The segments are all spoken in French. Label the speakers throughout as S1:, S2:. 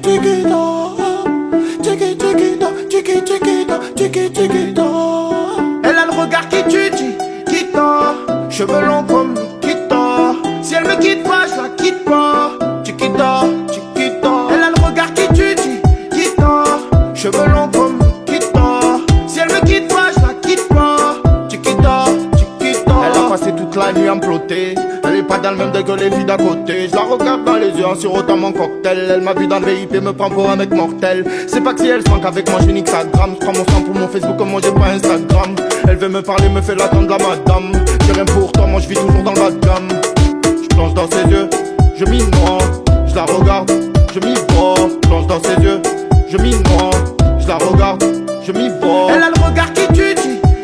S1: Elle a le regard qui tue, qui tord. Cheveux longs comme Nikita. Si elle me quitte pas, je la quitte pas. Chiquita. Elle a le regard qui tue, qui tord. Cheveux longs comme Nikita. Si elle me quitte pas, je la quitte pas. Chiquita. Elle a passé toute la nuit à me plotter. Elle est pas dans le même degré que les filles d'à côté. Je la regarde dans les yeux en sirotant mon cocktail. Elle m'a vu dans le VIP, me prend pour un mec mortel. C'est pas que si elle se manque avec moi, je nique sa gramme. Je prends mon sang pour mon Facebook comme moi j'ai pas Instagram. Elle veut me parler, me fait l'attendre la madame. J'ai rien pour toi, moi je vis toujours dans le bas de gamme. Je plonge dans ses yeux, je m'y noie. Je la regarde, je m'y vois. Je plonge dans ses yeux, je m'y noie. Je la regarde, je m'y vois. Elle a le regard qui tue,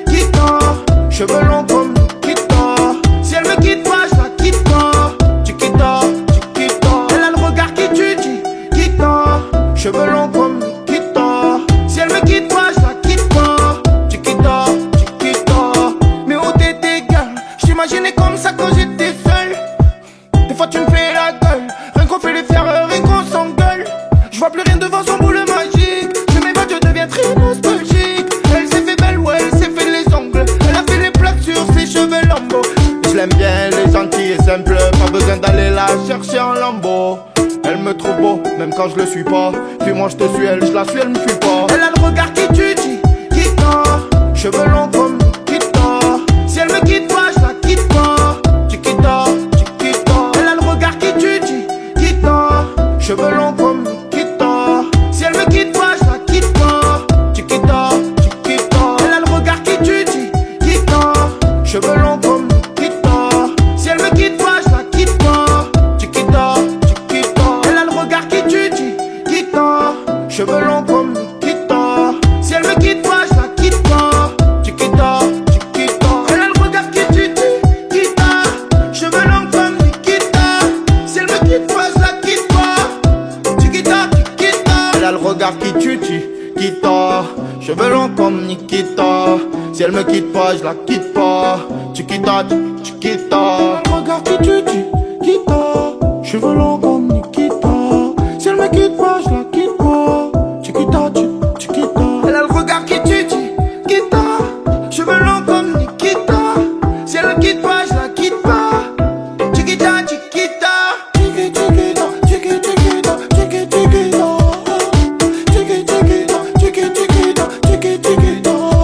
S1: qui tord. Cheveux longs comme Nikita. Si elle me quitte pas, je la quitte pas. Chiquita. Elle a le regard qui tue, qui tord. Cheveux longs comme Nikita. Si elle me quitte pas, je la quitte pas. Chiquita. Mais où t'étais, girl? J'imaginais comme ça quand j'étais seul. Des fois tu me fais la gueule. Rien qu'on fait les fiers, rien qu'on s'engueule. Je vois plus rien devant son boule magique. Je m'évade, je deviens très nostalgique. Elle s'est fait belle, ouais, elle s'est fait les ongles. Elle a fait les plaques sur ses cheveux lambeaux. Je l'aime bien, elle est gentille et simple. Pas besoin d'aller la chercher en lambeau. Elle me trouve beau, même quand je le suis pas. Puis moi je te suis, je la suis, elle me fuit pas. Elle a le regard qui tue, qui tord. Cheveux longs comme Nikita. Si elle me quitte pas, je la quitte pas. Chiquita. Elle a le regard qui tue, qui tord. Cheveux longs comme Nikita. Si elle me quitte pas, je la quitte pas. Chiquita. Elle a le regard qui tue, qui tord. Cheveux longs comme Nikita. Si elle me quitte pas, je la quitte pas. Chiquita. Elle a le regard qui tue, qui tord. Cheveux longs comme Nikita. Si elle me quitte pas, je la quitte pas. Chiquita. Elle a le regard qui tue, qui tord. Cheveux longs comme Nikita. Si elle me quitte pas, je la quitte pas. Chiquita. Elle a le regard qui tue, qui tord. Cheveux longs comme Nikita. Si elle me quitte pas, je la quitte pas. Chiquita. Le regard qui tue, qui tord. Cheveux longs comme Nikita. Si elle me quitte pas, je la quitte pas. Chiquita. Elle a le regard qui tue, qui tord. Cheveux longs comme Nikita. Si elle me quitte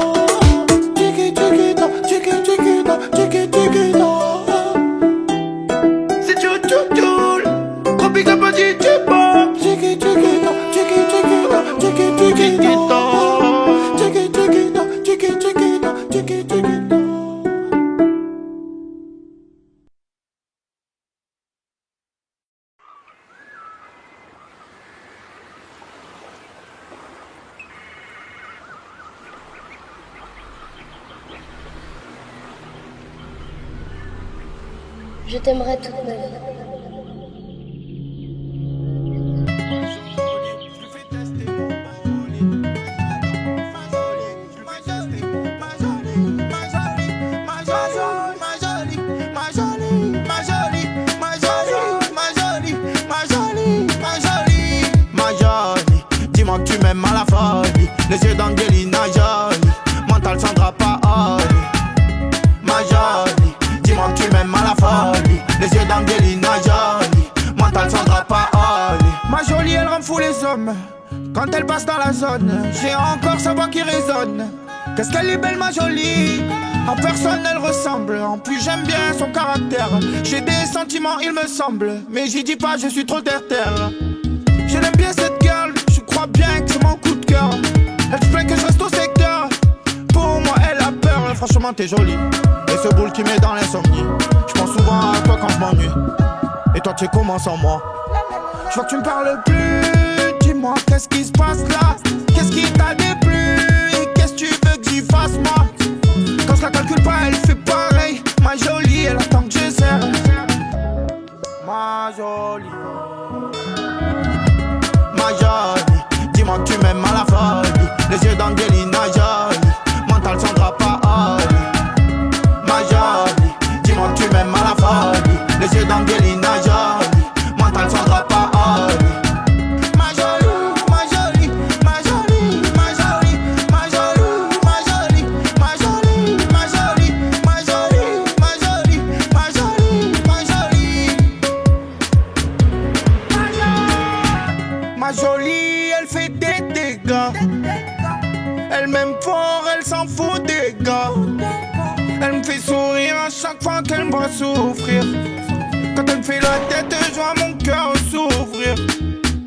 S1: pas, je la quitte pas. Chiquita. C'est tchou, gros big up à DJ Bob.
S2: Je t'aimerai toute ma vie.
S1: Dis-moi que tu m'aimes à la folie. Les yeux d'Angelina Jolie. Mental Sandra Paoli. Ma jolie. Dis-moi que tu m'aimes à la folie. Les yeux d'Angelina Jolie. Mental Sandra Paoli. Ma jolie, elle rend fou les hommes. Quand elle passe dans la zone, j'ai encore sa voix qui résonne. Qu'est-ce qu'elle est belle, ma jolie. À personne elle ressemble. En plus j'aime bien son caractère. J'ai des sentiments il me semble. Mais j'y dis pas, je suis trop terre-terre. Je l'aime bien cette girl. Je crois bien que c'est mon coup de cœur. Elle se plaint que je reste au secteur. Pour moi elle a peur. Franchement t'es jolie. Et ce boule qui met dans l'insomnie. Je pense souvent à toi quand je m'ennuie. Et toi tu es comment sans moi. Je vois que tu me parles plus. Dis-moi qu'est-ce qui se passe là. Qu'est-ce qui t'a déplu. Et qu'est-ce que tu veux que j'y fasse moi. Quand je la calcule pas elle fait pareil. Ma jolie elle attend que je serre. Ma jolie. Ma jolie. Dis-moi que tu m'aimes à la folie. Les yeux d'Angelina Jolie. Mental Sandra Paoli. Ma jolie. Dis-moi que tu m'aimes à la folie. Les yeux d'Angelina Jolie. Mental Sandra Paoli. Ma jolie. sourire à chaque fois qu'elle me voit souffrir. Quand elle me fait la tête, je vois mon cœur s'ouvrir.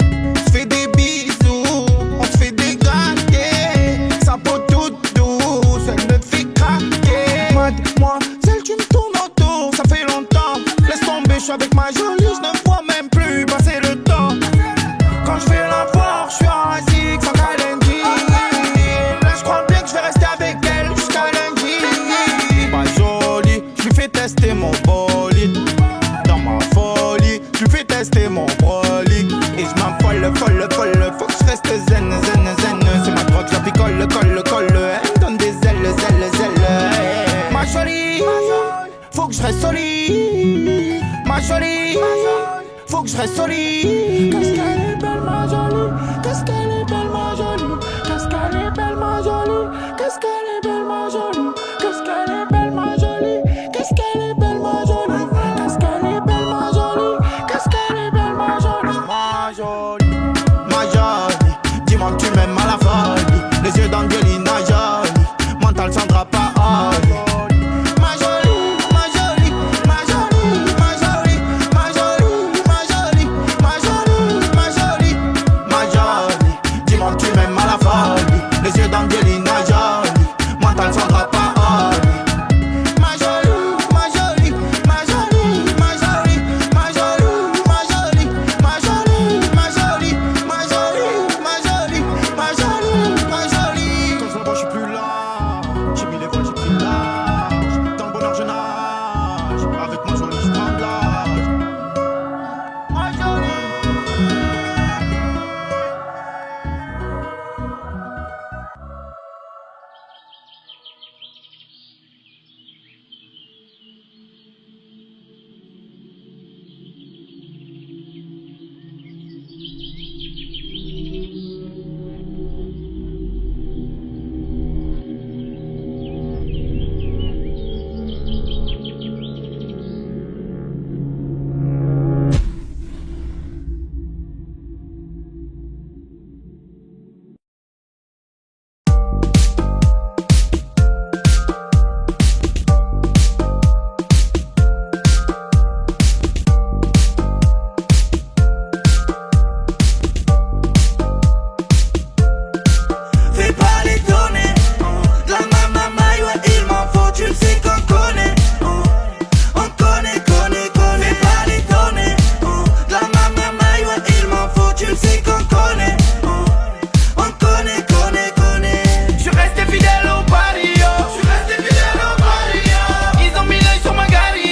S1: On se fait des bisous, on se fait des gratter. Sa peau toute douce, elle me fait craquer. Mademoiselle, tu me tournes autour, ça fait longtemps. Laisse tomber, je suis avec ma jolie, je ne vois même plus passer le temps. Quand je vais la voir, je suis assis sans calendier. Là je crois bien que je vais rester avec elle jusqu'à lundi. Pas jolie, je lui fais tester mon bolide. Dans ma folie, je lui fais tester mon brolic. Et je m'affole, folle, faut que je reste zen. C'est ma drogue, je la picole, colle. Elle me donne des ailes. Ma jolie, faut que je reste solide. Ma jolie, faut que je reste solide. Qu'est-ce qu'elle est belle ma jolie. Qu'est-ce qu'elle est belle ma jolie. Qu'est-ce qu'elle est belle ma jolie. Qu'est-ce qu'elle est belle ma jolie. Qu'est-ce qu'elle est belle ma jolie. Qu'est-ce qu'elle est belle ma jolie. Qu'est-ce qu'elle est belle ma jolie. Qu'est-ce qu'elle est belle ma jolie. Ma jolie, dis-moi que tu m'aimes à la folie. Les yeux d'Angelina Jolie, mental Sandra Paoli. Les yeux d'Angelina Jolie, mental Sandra Paoli. Ma jolie, ma jolie, ma jolie, ma jolie, ma jolie, ma jolie, ma jolie, ma jolie, ma jolie, ma jolie, ma jolie, ma jolie. Quand je vois, je suis plus là. J'ai mis les voiles, j'ai pris l'âge. Dans le bonheur, je nage. Avec ma jolie, je prends de l'âge. Ma jolie.
S3: Fais pas l'étonner, de la mamamaï, ouais il m'en faut, tu le sais qu'on connaît. On connaît. Fais pas l'étonner, de la mamamaï, ouais il m'en faut, tu le sais qu'on connaît. On connaît.
S1: Je suis resté fidèle au barrio. Ils ont mis l'œil sur ma gario.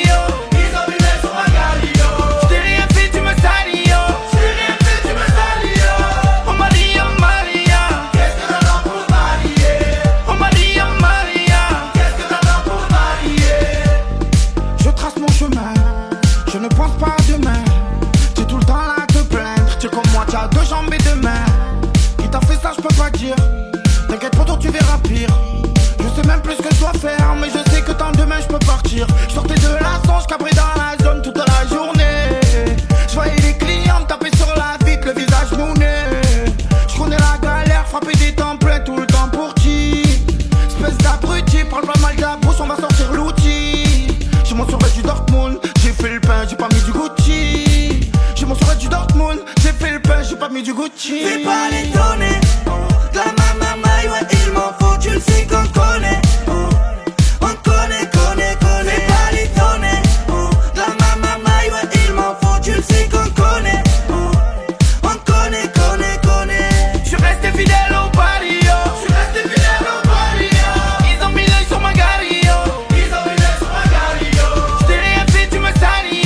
S1: Je t'ai rien fait, tu me salis.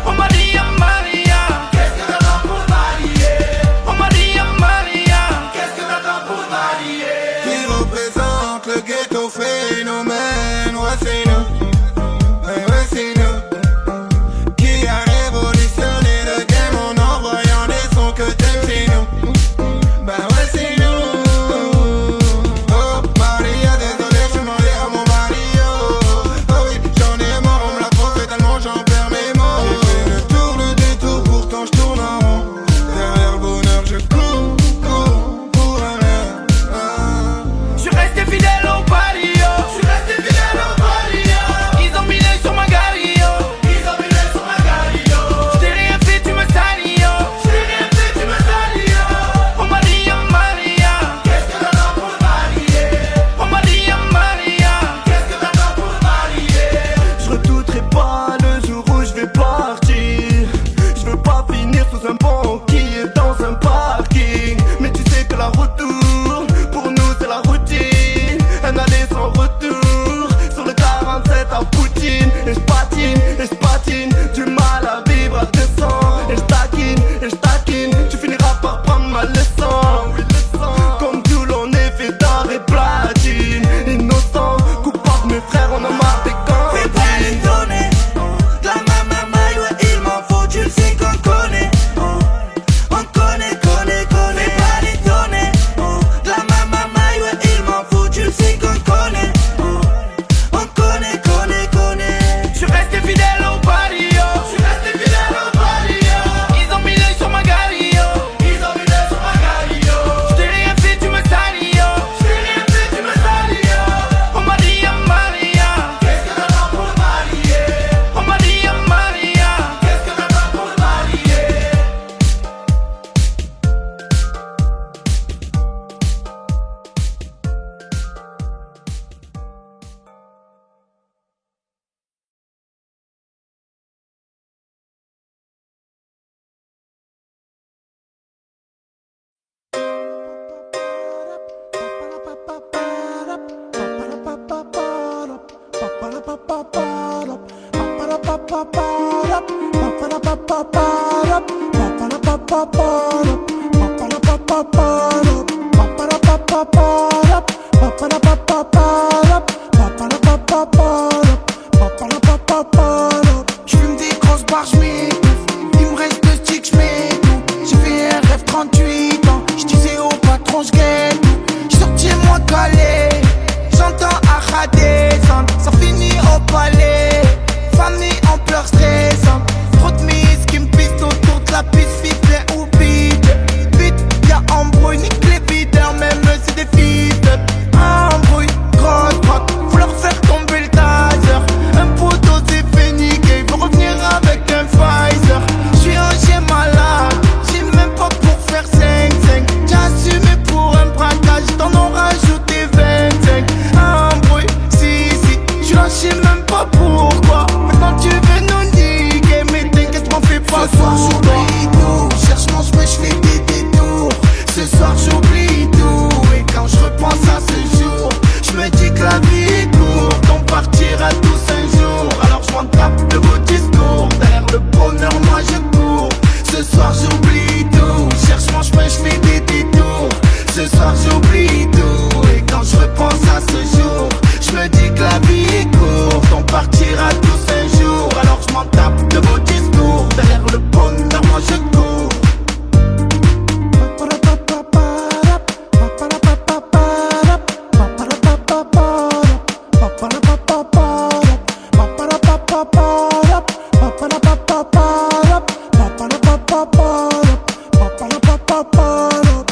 S1: On m'a dit à Maria, qu'est-ce que t'attends pour marier? On m'a dit à Maria, qu'est-ce que t'attends pour marier?
S3: Qui représente le ghetto phénomène, ouais c'est nous. Ouais c'est nous. Qui a révolutionné le game en envoyant des sons que t'aimes chez nous. Ben ouais c'est nous. Oh Maria, désolé, je suis marié à mon Mario. Oh oui, j'en ai marre, on me l'a trop fait tellement j'en perds mes mots. J'ai fait le détour, pourtant je tourne en rond. Derrière le bonheur je cours pour un rêve.
S1: Je suis resté fidèle au barrio. patine, et je patine, et je patine. Du mal à vivre à 200. Et je taquine, tu finiras par prendre ma leçon. Comme tout l'on est fait d'or et platine. Innocent, coupable, mes frères, on a marre des cantines.
S3: Fais pas l'étonner, de la mamamaille, ouais il m'en faut, tu le sais qu'on connaît. On connaît. Fais pas l'étonner, de la mamamaille, ouais il m'en faut, tu le sais qu'on connaît. On connaît.
S1: Je suis resté fidèle au barrio. Ils ont mis l'œil sur ma galio. Je t'ai rien fait, tu me salis, yo. On m'a dit à Maria,
S3: Qu'est-ce que t'attends pour le marier?
S1: on m'a dit à Maria.
S3: Qu'est-ce que t'attends pour le marier?
S1: J'fume des grosses barres, j'm'étouffe. Il me reste 2 sticks, j'm'étouffe. J'ai fait un rêve 38 ans. J'disais au patron, j'guette. J'sortis moi calé. J'entends Acha descendre. Ça finit au palais. Famille en pleurs stressantes. Trop de miss qui me pissent autour de la piste. Fifflet ou bide. Vite, y'a embrouille. Nique les videurs, même c'est des fils de embrouille. Grosse droite, faut leur faire tomber le taser. Un poteau s'est fait niquer. Il veut revenir avec un Pfizer. J'suis un chien malade. J'ai même pas pour faire 5-5. J'ai assumé pour un braquage. T'en ont rajouté 25. Embrouille, si, j'suis là, j'sais même pas pourquoi. Maintenant tu veux nous niquer. Mais t'inquiète, m'en fais pas.
S3: Ce soir j'oublie tout, cherche mon chemin, j'fais des détours.
S1: Ce soir j'oublie tout. Et quand je repense à ce jour, je me dis que la vie est courte. On partira tous un jour. Alors je m'en tape de vos discours. Derrière le bonheur moi je cours. Ce soir j'oublie tout. Cherche mon chemin, je fais des détours. Ce soir j'oublie tout. Et quand je repense à ce jour, je me dis que la vie est courte. On partira tous un jour. Alors je m'en tape de vos discours. Derrière le bonheur moi je cours.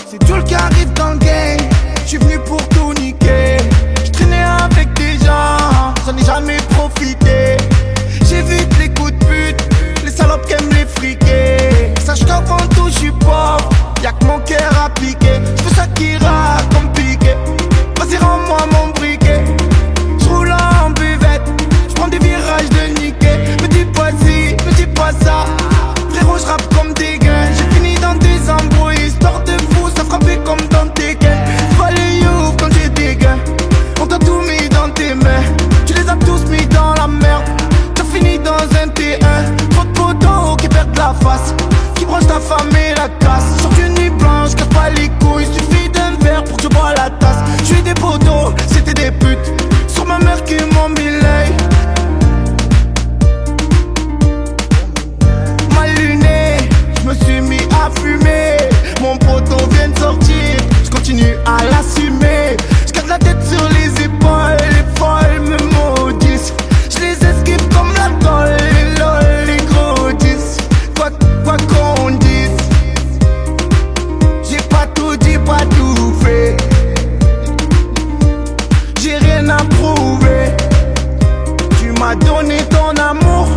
S1: C'est tout le qui arrive dans le game. J'suis venu pour tout niquer. J'traînais avec des gens, j'en ai jamais profité. J'évite les coups de pute, les salopes qui aiment les friquer. Sache qu'avant tout j'suis pauvre, y'a que mon cœur à piquer. J'fais ça qui rappe comme piqué. Vas-y rends-moi mon briquet. J'roule en buvette, j'prends des virages de niquer. Me dis pas ci, me dis pas ça. Frérot j'rappe comme des gains. J'ai fini dans des embrouilles, histoire de fou, ça frappait comme dans tes gains. Fallait you quand j'ai des gains. On t'a tout mis dans tes mains. Tu les as tous mis dans la merde. T'as fini dans un T1. Trop de potos qui perdent la face, qui branchent ta femme et la casse. Sur une nuit blanche, casse pas les couilles. Suffit d'un verre pour que je bois la tasse. J'suis des potos, c'était des putes. Sur ma mère qui m'ont mis l'œil. Mal luné, je me suis mis à fumer. Mon poteau vient de sortir, je continue à l'assumer. Je garde la tête sur les épaules, les folles me maudissent. Je les esquive comme la colle, les lol, les gros 10. Quoi qu'on dise, j'ai pas tout dit, pas tout fait. J'ai rien à prouver. Tu m'as donné ton amour,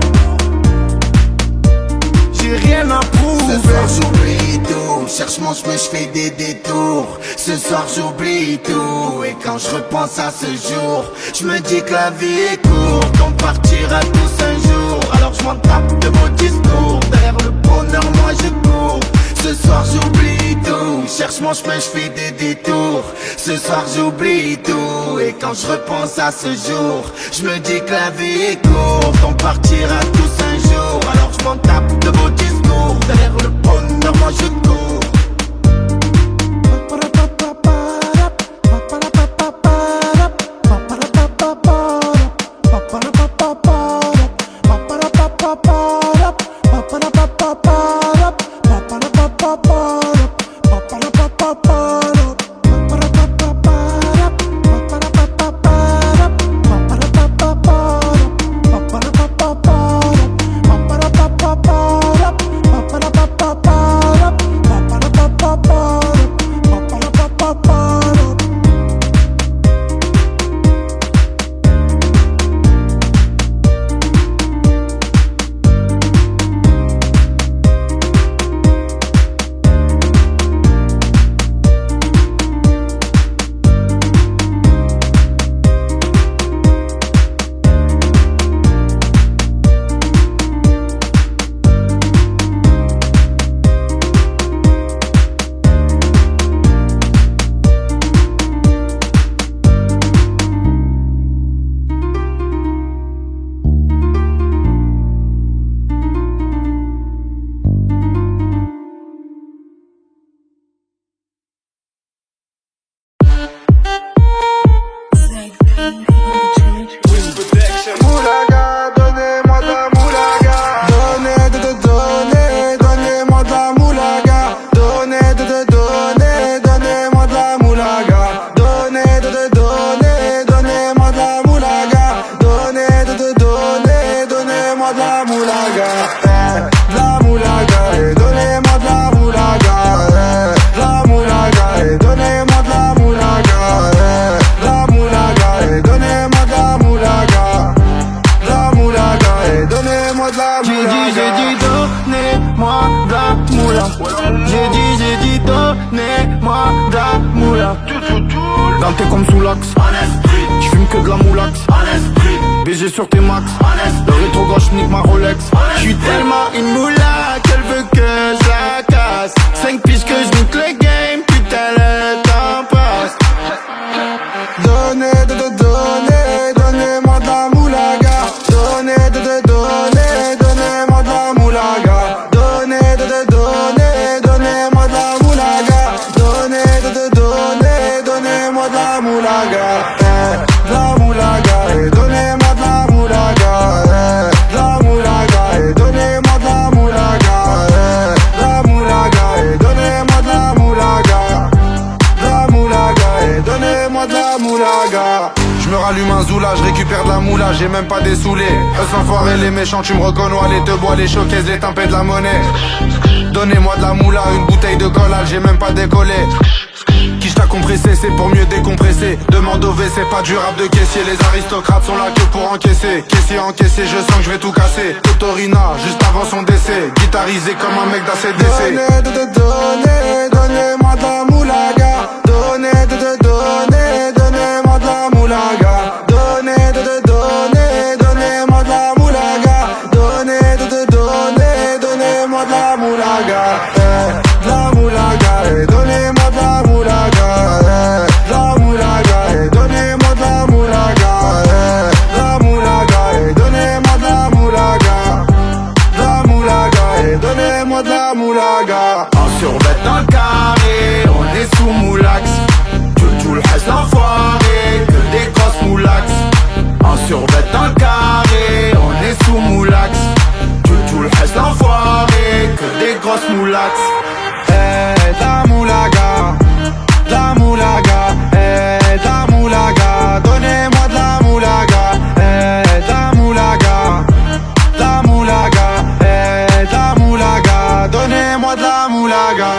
S1: j'ai rien à prouver.
S3: Ce soir j'oublie tout, cherche mon chemin, j'fais des détours. Ce soir j'oublie tout, et quand je repense à ce jour, je me dis que la vie est courte. On partira tous un jour, alors je m'en tape de vos discours. Derrière le bonheur moi je cours.
S1: Ce soir j'oublie tout, cherche mon chemin, je fais des détours. Ce soir j'oublie tout, et quand je repense à ce jour, je me dis que la vie est courte, on partira tous un jour. Alors je m'en tape de vos discours, derrière le bonheur moi je cours.
S4: Dans t'es comme sous l'axe, tu fumes que de la moulax. BG sur tes max, le rétro gauche nique ma Rolex. J'suis tellement une moula qu'elle veut que je la casse. 5 piges que je nique le game, putain le temps passe.
S3: Donnez, donnez-moi de la moulaga. Donnez, donnez-moi de la moulaga. Donnez, donnez-moi de la moulaga. Donnez, donnez-moi de la moulaga. De la moulaga, et donnez-moi de la moulaga. De la moulaga, et donnez-moi de la moulaga. De la moulaga, et donnez-moi de la moulaga. De la moulaga, et donnez-moi de la moulaga.
S4: Je me rallume un zoula, je récupère de la moula, j'ai même pas des saoulés. Eux s'enfoirés les méchants, tu me reconnais, les te bois, les showcases, les tempêtes de la monnaie. Donnez-moi de la moula, une bouteille de collal, j'ai même pas décollé. Qui t'a compressé, c'est pour mieux décompresser. Demande au WC, pas du rap de caissier. Les aristocrates sont là que pour encaisser. Caissier encaissé, je sens que je vais tout casser. Totorina, juste avant son décès. Guitarisé comme un mec d'ACDC.
S3: Donnez-moi de la moulaga. Donnez-moi de la moulaga. Donnez-moi de la moulaga. Donnez-moi de la moulaga. De la moulaga, et donnez-moi de la moulaga. De la moulaga, et donnez-moi de la moulaga. De la moulaga, et donnez-moi de la moulaga. De la moulaga, et donnez-moi de la moulaga.
S1: En survêt dans le carré, on est sous moulax. Tout le reste l'enfoiré, que des grosses moulax. En survêt dans le carré, on est sous moulax. Tout le reste l'enfoiré, que des grosses moulax.
S3: La moulaga, la moulaga, la moulaga, donnez-moi de la moulaga, la moulaga, la moulaga, la moulaga, donnez-moi de la moulaga.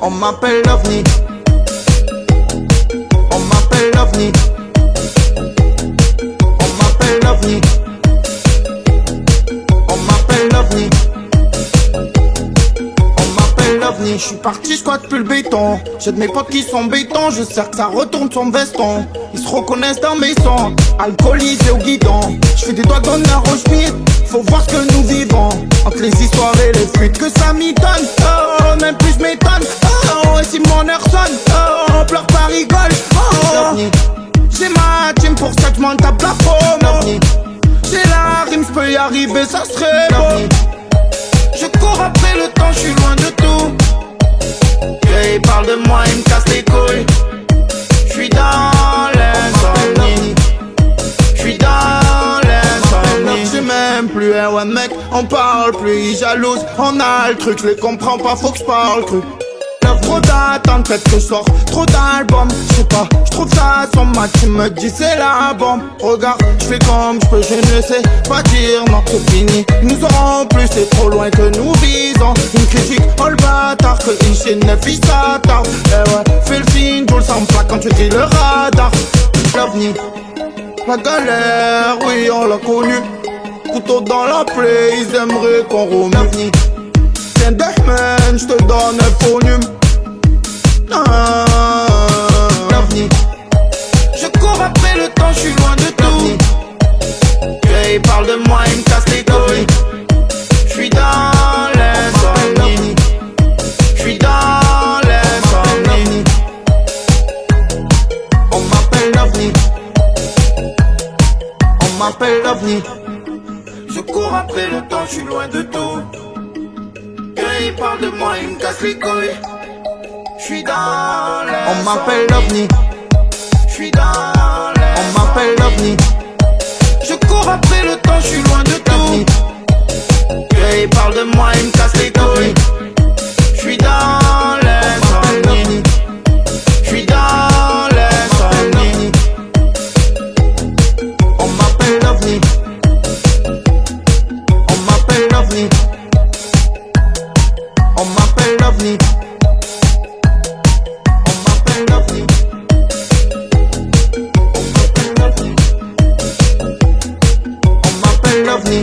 S1: On m'appelle l'OVNI. On m'appelle l'OVNI. On m'appelle l'OVNI. On m'appelle l'OVNI. On m'appelle l'OVNI. Je suis parti, je depuis le béton. J'ai de mes potes qui sont béton, je sais que ça retourne son veston. Ils se reconnaissent dans mes sons, alcoolisés au guidon. Je fais des doigts d'honneur au schmitt, faut voir ce que nous vivons. Entre les histoires et les fuites que ça m'y donne. Oh, même plus je m'étonne. Oh, et si mon heure sonne, oh, on pleure pas rigole. Oh, j'ai ma team pour ça que j'm'en tape la promo. J'ai la rime, j'peux y arriver, ça serait beau. Je cours après le temps, j'suis loin de tout. Yeah, il parle de moi, il me casse les couilles. J'suis dans l'insomnie. J'suis dans l'insomnie. J'sais même plus, hein, ouais mec, on parle plus, ils jalousent. On a le truc, j'les comprends pas, faut que j'parle cru. Trop d'attentes, peut-être que je sors trop d'albums. J'sais pas, j'trouve ça son match, tu me dis c'est la bombe. Regarde, j'fais comme j'peux, je ne sais pas dire non, c'est fini. Ils nous auront plus, c'est trop loin que nous visons. Une critique, oh le bâtard, que une chaîne neuf, il s'attarde. Eh ouais, fais le film, je le sens pas quand tu dis le radar. L'ovni, la galère, oui on l'a connu. Couteau dans la plaie, ils aimeraient qu'on remue. Tiens deux semaines, j'te donne un volume. L'ovni. Je cours après le temps, j'suis loin de tout. Yeah, il parle de moi, il me casse les couilles. J'suis dans l'insomnie. J'suis dans l'insomnie. On m'appelle l'ovni. On m'appelle l'ovni. Je cours après le temps, j'suis loin de tout. Yeah, il parle de moi, il me casse les couilles. J'suis dans l'air. On m'appelle l'ovni. J'suis dans l'air. On m'appelle l'ovni. Je cours après le temps, j'suis loin de tout. Yeah, il parle de moi, il me casse les couilles. J'suis dans l'insomnie. J'suis dans l'insomnie. On m'appelle l'ovni. On m'appelle l'ovni. On m'appelle l'ovni. L'ovni.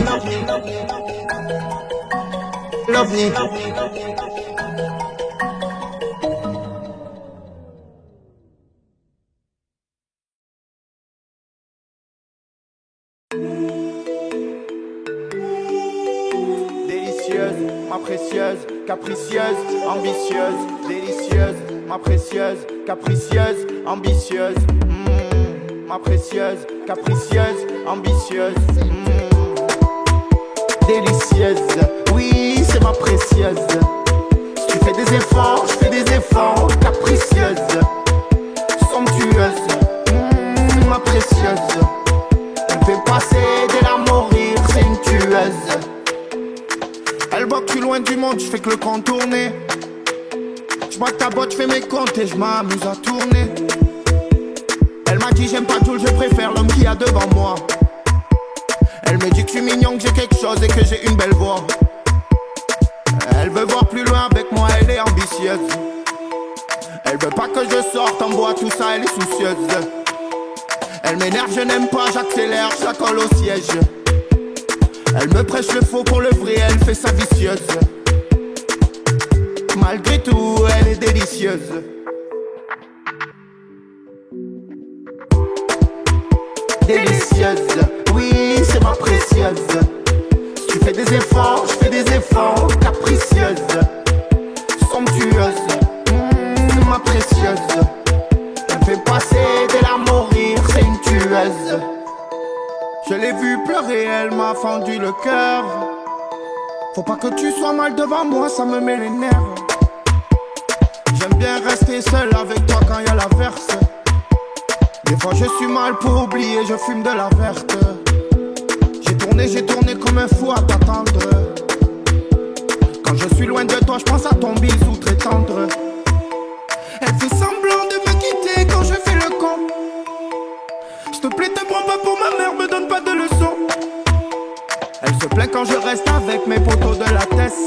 S1: L'ovni. Délicieuse, ma précieuse, capricieuse, ambitieuse. Délicieuse, ma précieuse, capricieuse, ambitieuse. Ma précieuse, capricieuse, ambitieuse. Délicieuse, oui c'est ma précieuse. Si tu fais des efforts, je fais des efforts. Capricieuse, somptueuse, ma précieuse. Elle me fait passer dès la mourir, c'est une tueuse. Elle voit que je suis loin du monde, je fais que le contourner. Je bois ta botte, je fais mes comptes et je m'amuse à tourner. Elle m'a dit j'aime pas tout, je préfère l'homme qui a devant moi. Elle me dit que je suis mignon, que j'ai quelque chose et que j'ai une belle voix. Elle veut voir plus loin avec moi, elle est ambitieuse. Elle veut pas que je sorte en bois, tout ça, elle est soucieuse. Elle m'énerve, je n'aime pas, j'accélère, je la colle au siège. Elle me prêche le faux pour le vrai, elle fait sa vicieuse. Malgré tout, elle est délicieuse. Délicieuse, oui c'est ma précieuse. Si tu fais des efforts, je fais des efforts. Capricieuse, somptueuse, ma précieuse. Elle me fait passer dès la mourir, c'est une tueuse. Je l'ai vue pleurer, elle m'a fendu le cœur. Faut pas que tu sois mal devant moi, ça me met les nerfs. J'aime bien rester seul avec toi quand y'a l'averse. Des fois je suis mal pour oublier, je fume de la verte. J'ai tourné comme un fou à t'attendre. Quand je suis loin de toi, je pense à ton bisou très tendre. Elle fait semblant de me quitter quand je fais le con. S'il te plaît, te prends pas pour ma mère, me donne pas de leçons. Elle se plaint quand je reste avec mes poteaux de la tête.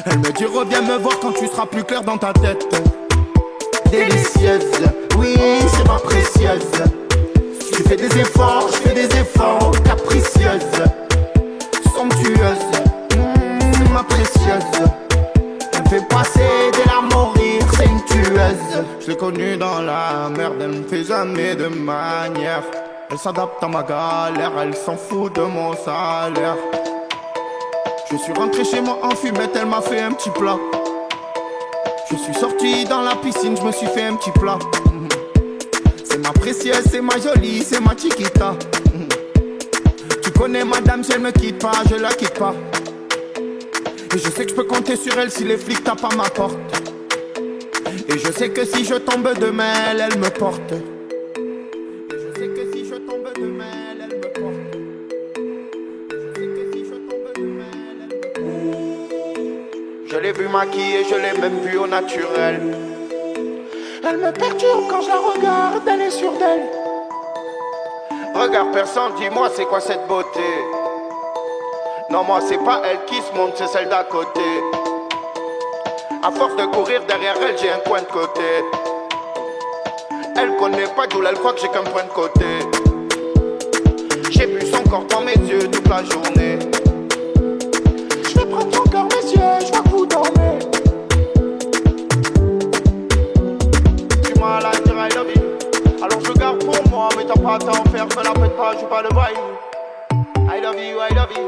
S1: Elle me dit reviens me voir quand tu seras plus clair dans ta tête. Délicieuse, oui c'est ma précieuse. Si tu fais des efforts, je fais des efforts. Capricieuse, somptueuse, ma précieuse. Elle me fait passer jamais de manière. Elle s'adapte à ma galère, elle s'en fout de mon salaire. Je suis rentré chez moi en fumette, elle m'a fait un petit plat. Je suis sorti dans la piscine, je me suis fait un petit plat. C'est ma précieuse, c'est ma jolie, c'est ma chiquita. Tu connais madame, si elle me quitte pas, je la quitte pas. Et je sais que je peux compter sur elle si les flics tapent à ma porte. Et je sais que si je tombe demain, elle me porte. Et je sais que si je tombe demain, elle me porte. Et je sais que si je tombe demain, elle me porte. Je l'ai vue maquillée, je l'ai même vue au naturel. Elle me perturbe quand je la regarde, elle est sûre d'elle. Regarde personne, dis-moi c'est quoi cette beauté. Non moi c'est pas elle qui se monte, c'est celle d'à côté. À force de courir derrière elle, j'ai un coin de côté. Elle connaît pas d'où elle croit que j'ai qu'un point de côté. J'ai vu son corps dans mes yeux toute la journée. Je vais prendre ton cœur messieurs, je vois que vous dormez. Tu m'as la dire I love you. Alors je garde pour moi, mais t'as pas à t'en faire, me la pète pas, joue pas le bail. I love you, I love you.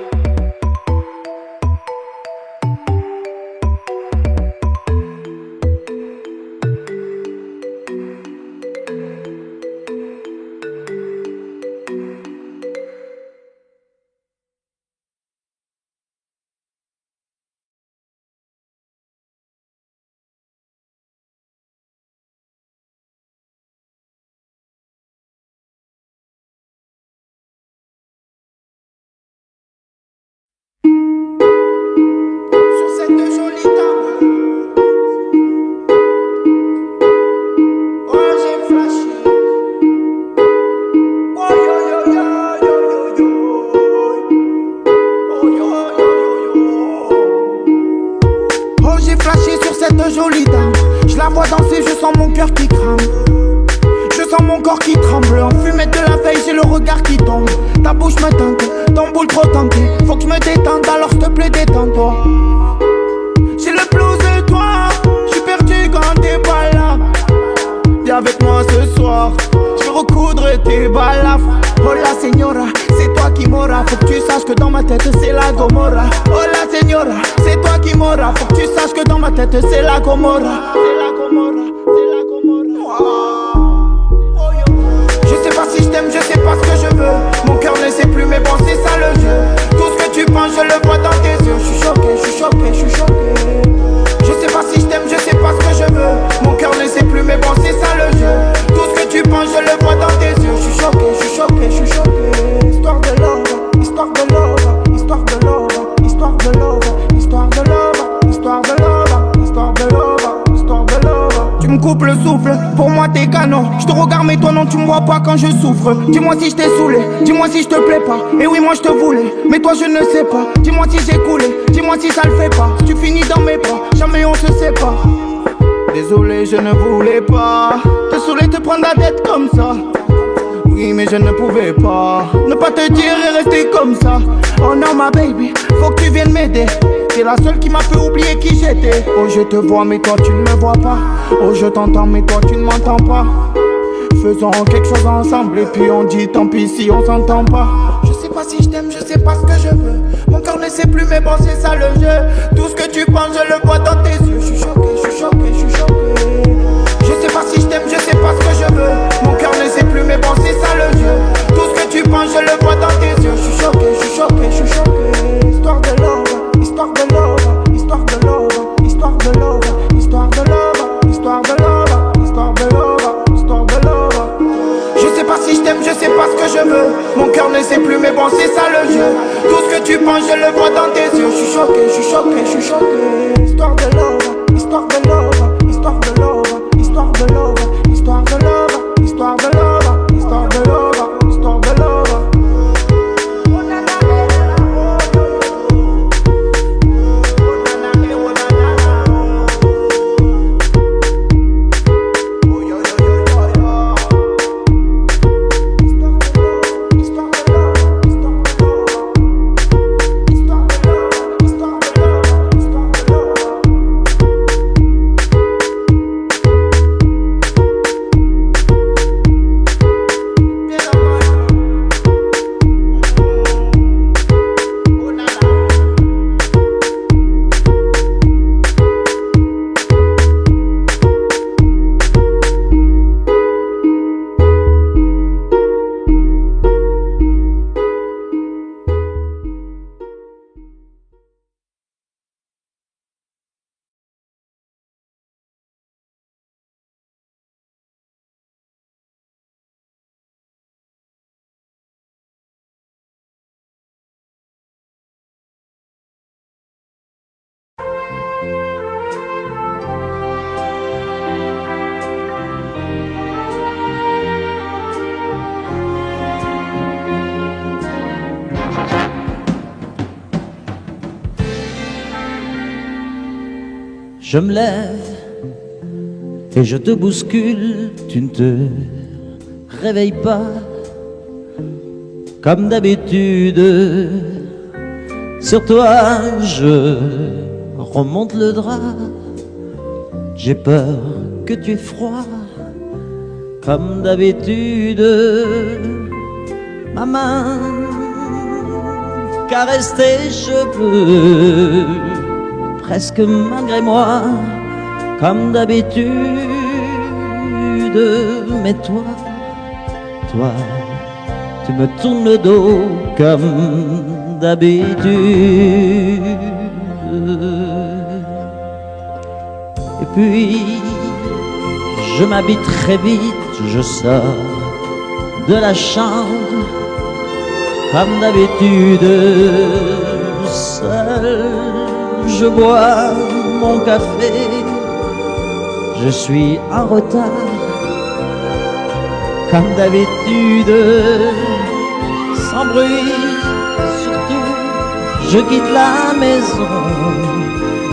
S1: Jolie dame, je la vois danser, je sens mon cœur qui crame. Je sens mon corps qui tremble. En fumette de la veille, j'ai le regard qui tombe. Ta bouche me tente, ton boule trop tentée. Faut que je me détende, alors s'il te plaît détends-toi. J'ai le blues de toi, je suis perdu quand t'es pas là. Viens avec moi ce soir, je vais recoudre tes balafres. Oh la señora, c'est toi qui m'auras. Faut que tu saches que dans ma tête c'est la Gomorra. Oh la señora, c'est toi qui m'auras. Faut que tu saches que dans ma tête c'est la Gomorra. C'est la Gomorra, c'est la Gomorra. Oh, yo. Je sais pas si je t'aime, je sais pas ce que je veux. Mon cœur ne sait plus mais bon c'est ça le jeu. Tout ce que tu penses je le vois dans tes yeux. Je suis choqué, je suis choqué, je suis choqué. Je sais pas si je t'aime, je sais pas ce que je veux. Mon cœur ne sait plus mais bon c'est ça le jeu. Tout ce que tu penses je le vois dans tes yeux. Je suis choqué, je suis choqué, je suis choqué. Histoire de love, histoire de love, histoire de love, histoire de love, histoire de love, histoire de love, histoire de love, histoire de love. Tu me coupes le souffle, pour moi t'es canon. Je te regarde mais toi non tu me vois pas quand je souffre. Dis-moi si je t'ai saoulé, dis-moi si je te plais pas. Et oui moi je te voulais, mais toi je ne sais pas. Dis-moi si j'ai coulé, dis-moi si ça le fait pas. Si tu finis dans mes bras, jamais on se sépare. Désolé je ne voulais pas te saouler, te prendre la tête comme ça. Oui mais je ne pouvais pas ne pas te dire et rester comme ça. Oh non ma baby, faut que tu viennes m'aider. T'es la seule qui m'a fait oublier qui j'étais. Oh je te vois mais toi tu ne me vois pas. Oh je t'entends mais toi tu ne m'entends pas. Faisons quelque chose ensemble et puis on dit tant pis si on s'entend pas. Je sais pas si je t'aime, je sais pas ce que je veux. Mon cœur ne sait plus mais bon c'est ça le jeu. Tout ce que tu penses je le vois dans tes yeux. Je suis choqué, je suis choqué, je suis choqué. Je sais pas si je t'aime, je sais pas ce que je veux. Mon cœur ne sait plus mais bon c'est ça le jeu. Tout ce que tu penses je le vois dans tes yeux. Je suis choqué, je suis choqué, je suis choqué. Histoire de love, histoire de love, histoire de love, histoire de love, histoire de love, histoire de love, histoire de love, histoire de love. Je sais pas si je t'aime, je sais pas ce que je veux. Mon cœur ne sait plus mais bon c'est ça le jeu. Tout ce que tu penses je le vois dans tes yeux. Je suis choqué, je suis choqué, je suis choqué. Histoire de love, histoire de love, histoire de love, histoire de love, histoire de love, histoire de love, histoire de love, histoire de love.
S5: Je me lève et je te bouscule, tu ne te réveilles pas comme d'habitude. Sur toi je remonte le drap, j'ai peur que tu aies froid comme d'habitude. Ma main caresse tes cheveux, presque malgré moi, comme d'habitude. Mais toi, tu me tournes le dos comme d'habitude. Et puis, je m'habille très vite, je sors de la chambre comme d'habitude. Seul, je bois mon café, je suis en retard comme d'habitude. Sans bruit, surtout, je quitte la maison,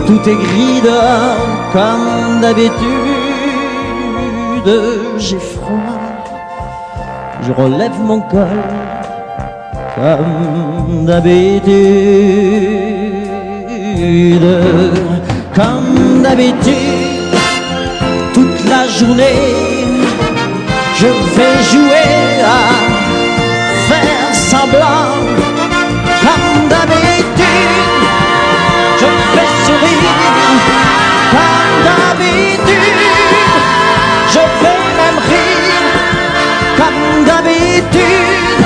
S5: tout est gris dehors comme d'habitude. J'ai froid, je relève mon col comme d'habitude. Comme d'habitude, toute la journée, je vais jouer à faire semblant. Comme d'habitude, je fais sourire. Comme d'habitude, je vais même rire. Comme d'habitude,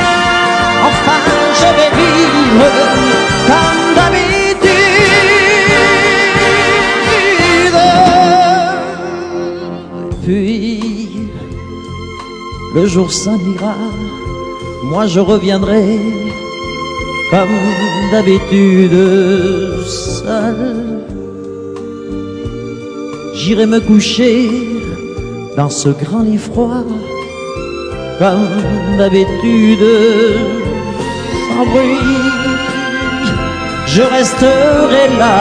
S5: enfin je vais vivre comme d'habitude. Puis le jour s'en ira, moi je reviendrai comme d'habitude seul. J'irai me coucher dans ce grand lit froid comme d'habitude, sans bruit, je resterai là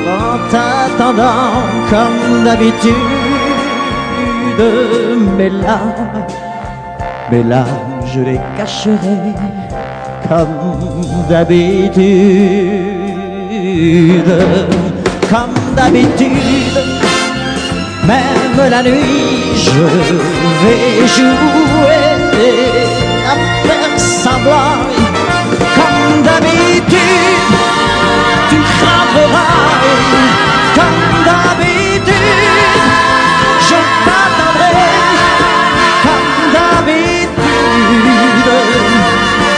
S5: en t'attendant comme d'habitude. Mes larmes, je les cacherai comme d'habitude. Comme d'habitude, même la nuit, je vais jouer à faire semblant. Comme d'habitude, tu frapperas. Comme d'habitude, je t'attendrai. Comme d'habitude,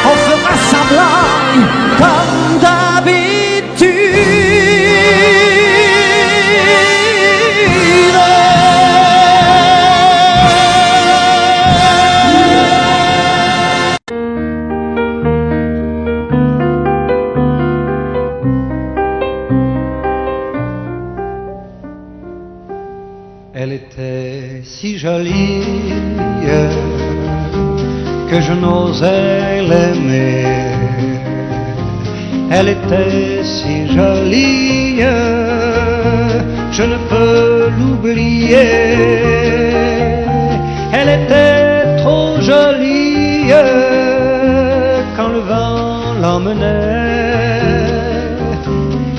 S5: on fera semblant. Comme d'habitude.
S6: Elle était si jolie que je n'osais l'aimer. Elle était si jolie, je ne peux l'oublier. Elle était trop jolie quand le vent l'emmenait.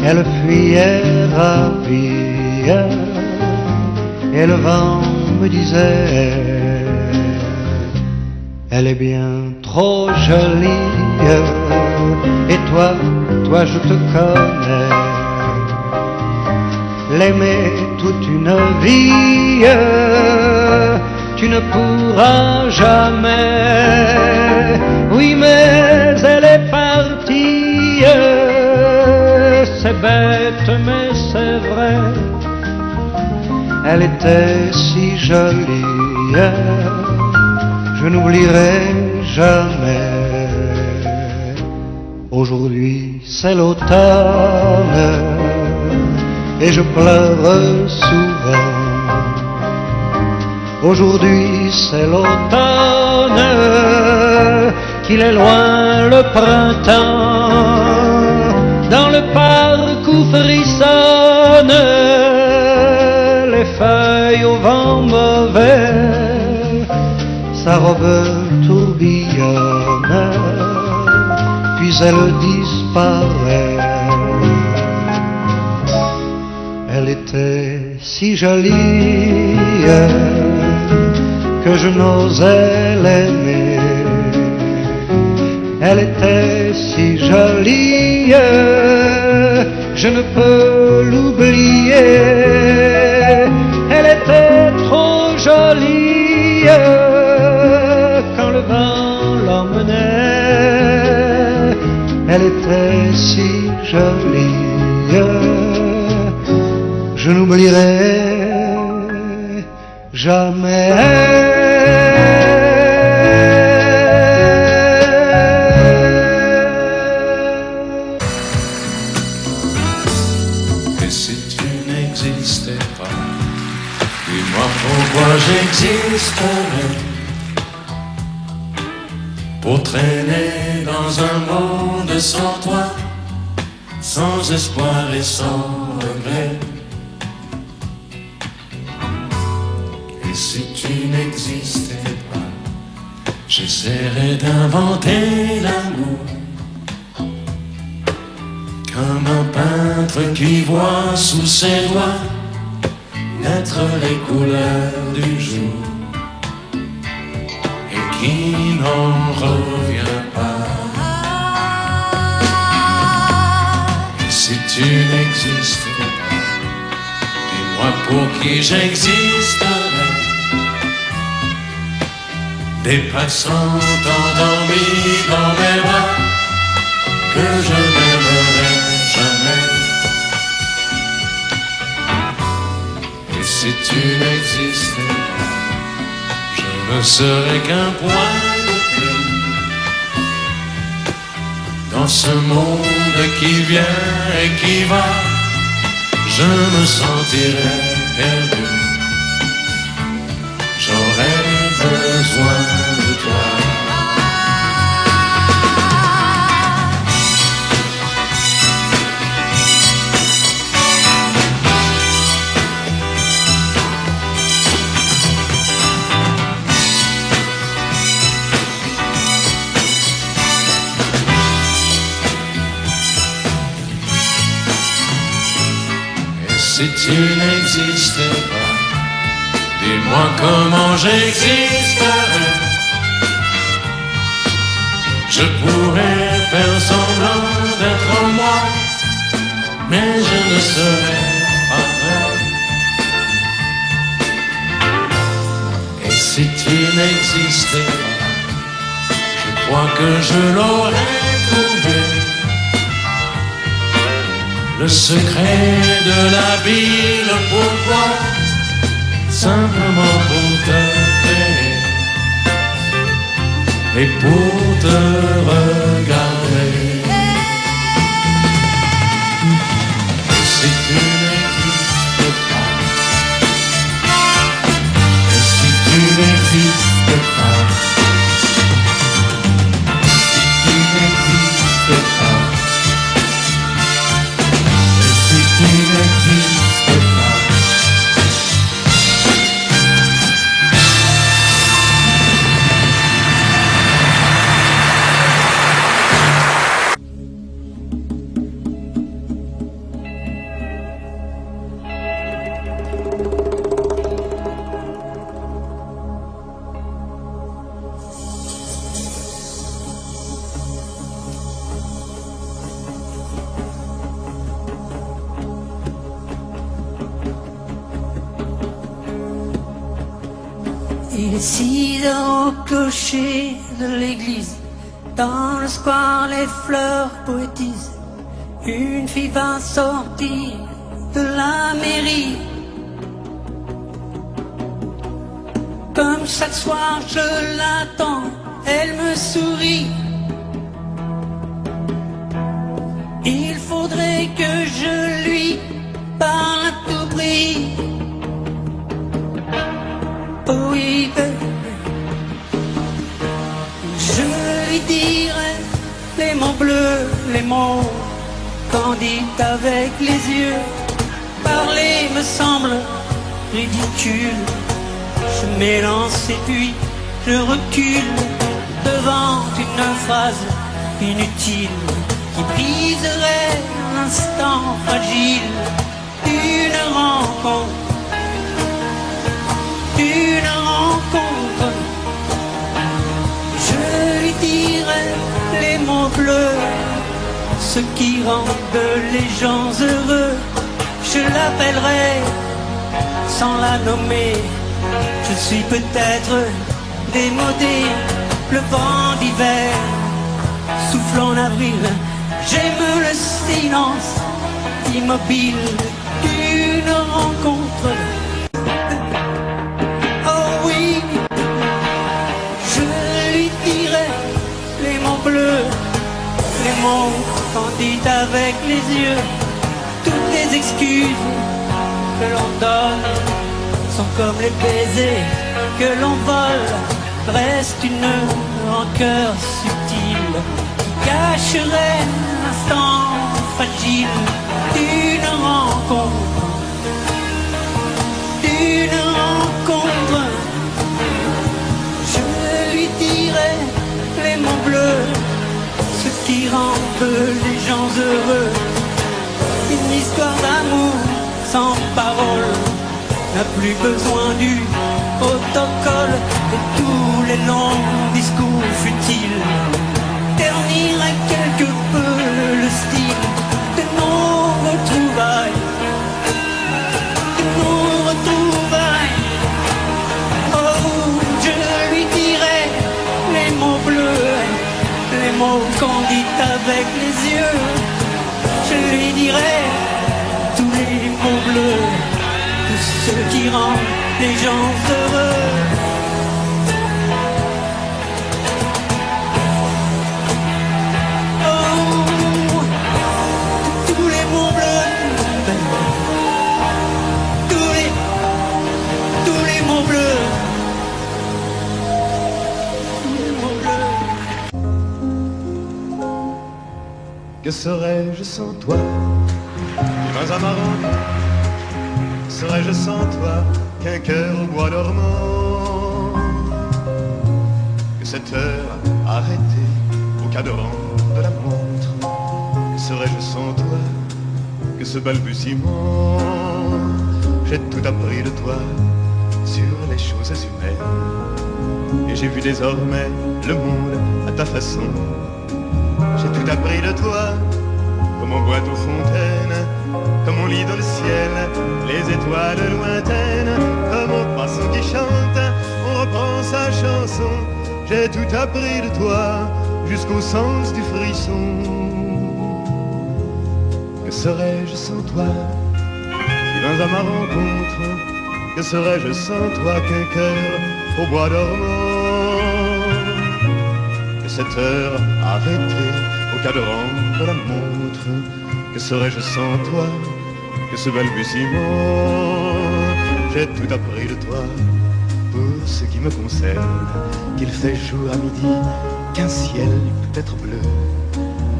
S6: Elle fuyait ravie et le vent me disait: elle est bien trop jolie. Et toi je te connais. L'aimer toute une vie, tu ne pourras jamais. Oui, mais elle est partie. C'est bête, mais c'est vrai. Elle était si jolie, je n'oublierai jamais. Aujourd'hui c'est l'automne et je pleure souvent. Aujourd'hui c'est l'automne, qu'il est loin le printemps. Dans le parc où frissonne tourbillonne, les feuilles au vent mauvais, sa robe tourbillonne, puis elle disparaît. Elle était si jolie que je n'osais l'aimer. Elle était si jolie, je ne peux l'oublier. Elle était trop jolie quand le vent l'emmenait. Elle était si jolie, je n'oublierai jamais.
S7: Pourquoi j'existerais pour traîner dans un monde sans toi, sans espoir et sans regret. Et si tu n'existais pas, j'essaierais d'inventer l'amour comme un peintre qui voit sous ses doigts naître les couleurs du jour et qui n'en revient pas. Et si tu n'existais pas, dis-moi pour qui j'existerais. Des passants endormis dans mes bras que je n'aimerais jamais. Si tu n'existais pas, je ne serais qu'un point de plus dans ce monde qui vient et qui va. Je me sentirais perdu. J'aurais besoin de toi. Si tu n'existais pas, dis-moi comment j'existerais. Je pourrais faire semblant d'être moi, mais je ne serais pas vrai. Et si tu n'existais pas, je crois que je l'aurais trouvé. Le secret de la vie, le pourquoi, simplement pour te créer et pour te regarder. Et si tu n'existes pas, et si tu n'existes pas, si tu n'existes pas, tu n'existes pas.
S8: Il est 6 heures au clocher de l'église. Dans le square, les fleurs poétisent. Une fille va sortir de la mairie. Comme chaque soir, je l'attends. Elle me sourit. Il faudrait que je lui parle à tout prix. Oh oui, je lui dirai les mots bleus, les mots candides avec les yeux Parler me semble ridicule. Je m'élance et puis je recule devant une phrase inutile qui briserait l'instant fragile d'une rencontre. D'une rencontre, je lui dirai les mots bleus, ce qui rendent les gens heureux. Je l'appellerai sans la nommer. Je suis peut-être démodé, le vent d'hiver souffle en avril. J'aime le silence immobile d'une rencontre. Oh oui, je lui dirai les mots bleus, les mots qu'on dit avec les yeux. Toutes les excuses que l'on donne sont comme les baisers que l'on vole. Reste une rancœur subtile qui cacherait l'instant fragile d'une rencontre. D'une rencontre, je lui dirai les mots bleus, ce qui rendent les gens heureux. Une histoire d'amour sans parole n'a plus besoin du protocole et tous les longs discours futiles terniraient quelque peu le style de nos retrouvailles. De nos retrouvailles. Oh, je lui dirai les mots bleus, les mots qu'on dit avec les yeux. Je lui dirai tous les mots bleus, tout ce qui rend les gens heureux. Oh, tous les mots bleus, tous les mots bleus, tous les mots bleus.
S9: Que serais-je sans toi? Vins à ma rencontre. Serais-je sans toi qu'un cœur au bois dormant? Que cette heure arrêtée au cadran de la montre? Que serais-je sans toi que ce balbutiement? J'ai tout appris de toi sur les choses humaines, et j'ai vu désormais le monde à ta façon. J'ai tout appris de toi, comme on boit aux fontaines, comme on lit dans le ciel les étoiles lointaines, comme au passant qui chante, on reprend sa chanson. J'ai tout appris de toi, jusqu'au sens du frisson. Que serais-je sans toi, qui vins à ma rencontre? Que serais-je sans toi qu'un cœur au bois dormant? Que cette heure arrêtée au cadran de la montre? Que serais-je sans toi que ce balbutiement? J'ai tout appris de toi pour ce qui me concerne, qu'il fait jour à midi, qu'un ciel peut être bleu,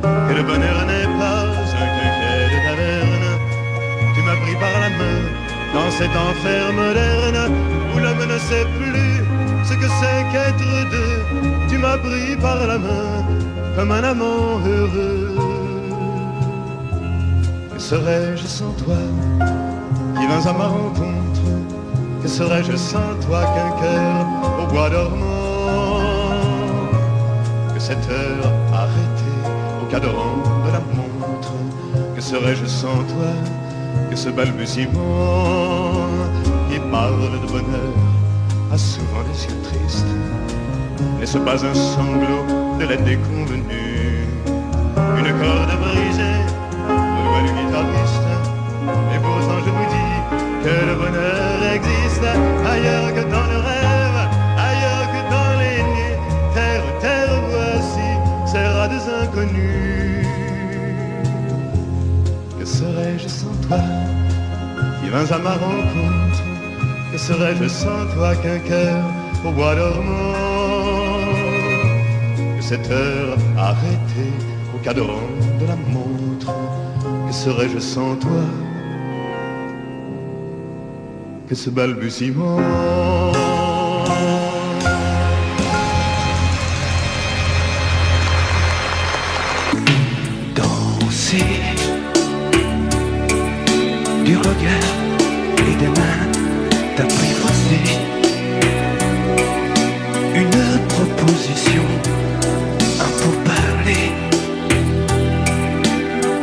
S9: que le bonheur n'est pas un quinquet de taverne. Tu m'as pris par la main dans cet enfer moderne où l'homme ne sait plus ce que c'est qu'être deux. Tu m'as pris par la main comme un amant heureux. Que serais-je sans toi, qui vins à ma rencontre? Que serais-je sans toi qu'un cœur au bois dormant? Que cette heure arrêtée au cadran de la montre? Que serais-je sans toi que ce balbutiement qui parle de bonheur a souvent des yeux tristes? N'est-ce pas un sanglot de la déconvenue, une corde brisée au doigt du guitariste? Et pourtant je vous dis que le bonheur existe ailleurs que dans le rêve, ailleurs que dans les nuits. Terre, terre, voici ces rats inconnus. Que serais-je sans toi, qui vins à ma rencontre? Que serais-je sans toi qu'un cœur au bois dormant? Que cette heure arrêtée au cadran de la montre? Que serais-je sans toi que ce balbutiement.
S3: Danser du regard et des mains t'apprivoiser. Une proposition, un pourparler,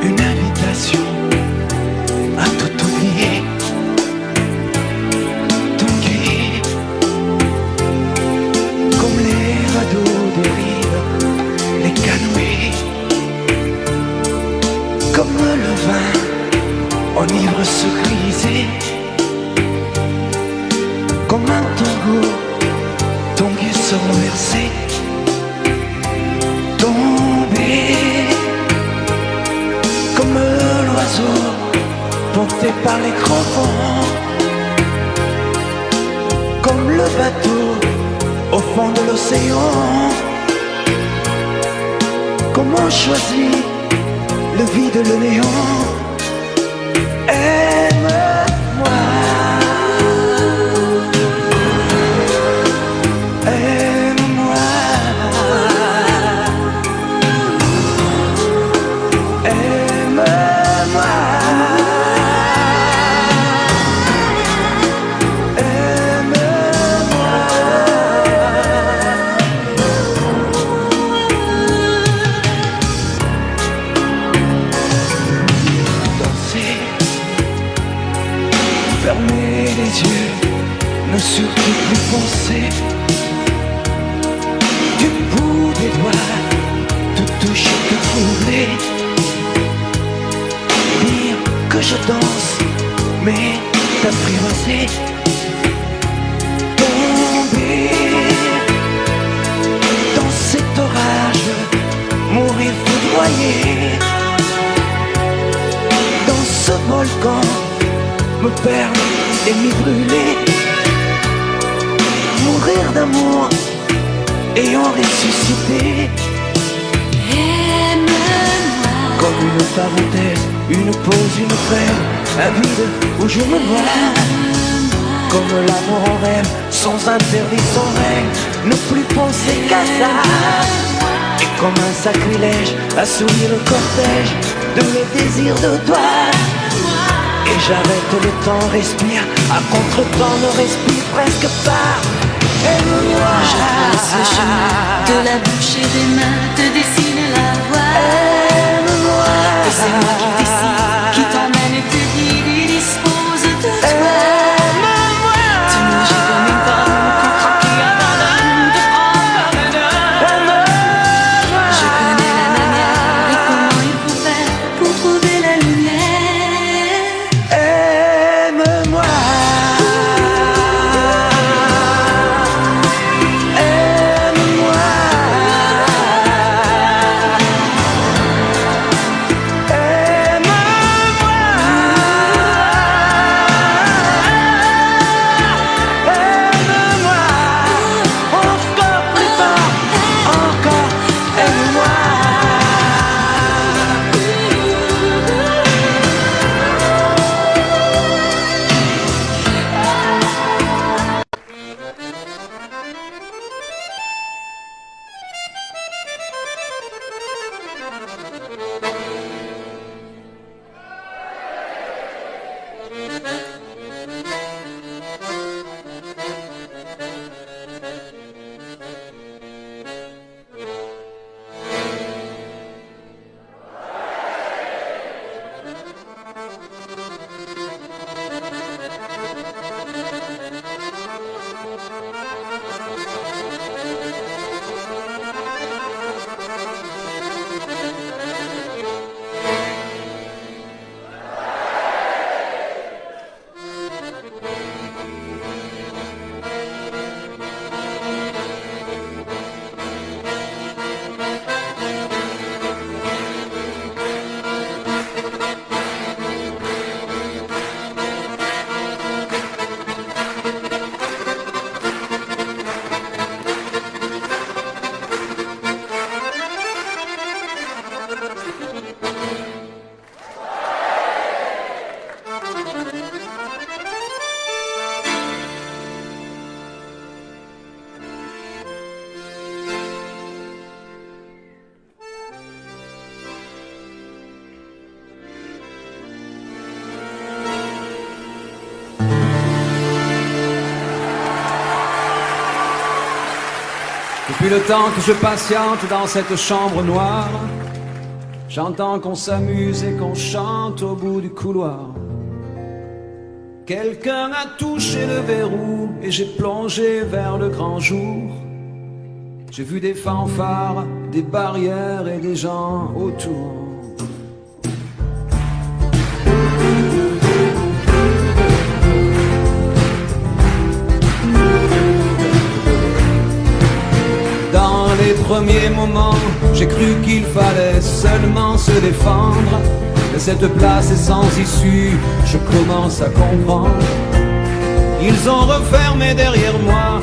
S3: une invitation à tout oublier. Tanguer comme les radeaux des rives, les canoës, comme le vin enivre se griser, comme un tango, tanguer se renverser, tomber comme l'oiseau porté par les grands vents, comme le bateau au fond de l'océan. Comment choisir le vide, le néant? Aime-moi, aime-moi, aime-moi, fermer les yeux, ne surtout plus penser. Du bout des doigts, tout toucher, tout troubler. Dire que je danse, mais t'apprivoiser. Tomber dans cet orage, mourir foudroyé. Dans ce volcan, me perdre et m'y brûler. Mourir d'amour et en ressusciter.
S8: Aime-moi
S3: Comme une parenthèse, une pause, une trêve, un vide où je me vois. Comme l'amour en rêve, sans interdit, sans règle, ne plus penser qu'à ça. Et comme un sacrilège, assouvir le cortège de mes désirs de toi. Et j'arrête le temps, respire, à contre-temps ne respire presque pas. Aime-moi.
S8: Je trace le chemin de la bouche et des mains, te dessine la voie.
S3: Aime-moi.
S8: Et c'est moi qui décide, qui t'emmène et te guide et dispose de toi.
S3: Aime-moi.
S8: Tu m'as j'ai comme une pomme, plus croquée avant de prendre. Je connais la manière et comment il faut faire pour trouver la lumière.
S3: Aime-moi. Aime-moi.
S10: Depuis le temps que je patiente dans cette chambre noire, j'entends qu'on s'amuse et qu'on chante au bout du couloir. Quelqu'un a touché le verrou et j'ai plongé vers le grand jour. J'ai vu des fanfares, des barrières et des gens autour. Dans les premiers moments, j'ai cru qu'il fallait seulement se défendre. Mais cette place est sans issue, je commence à comprendre. Ils ont refermé derrière moi,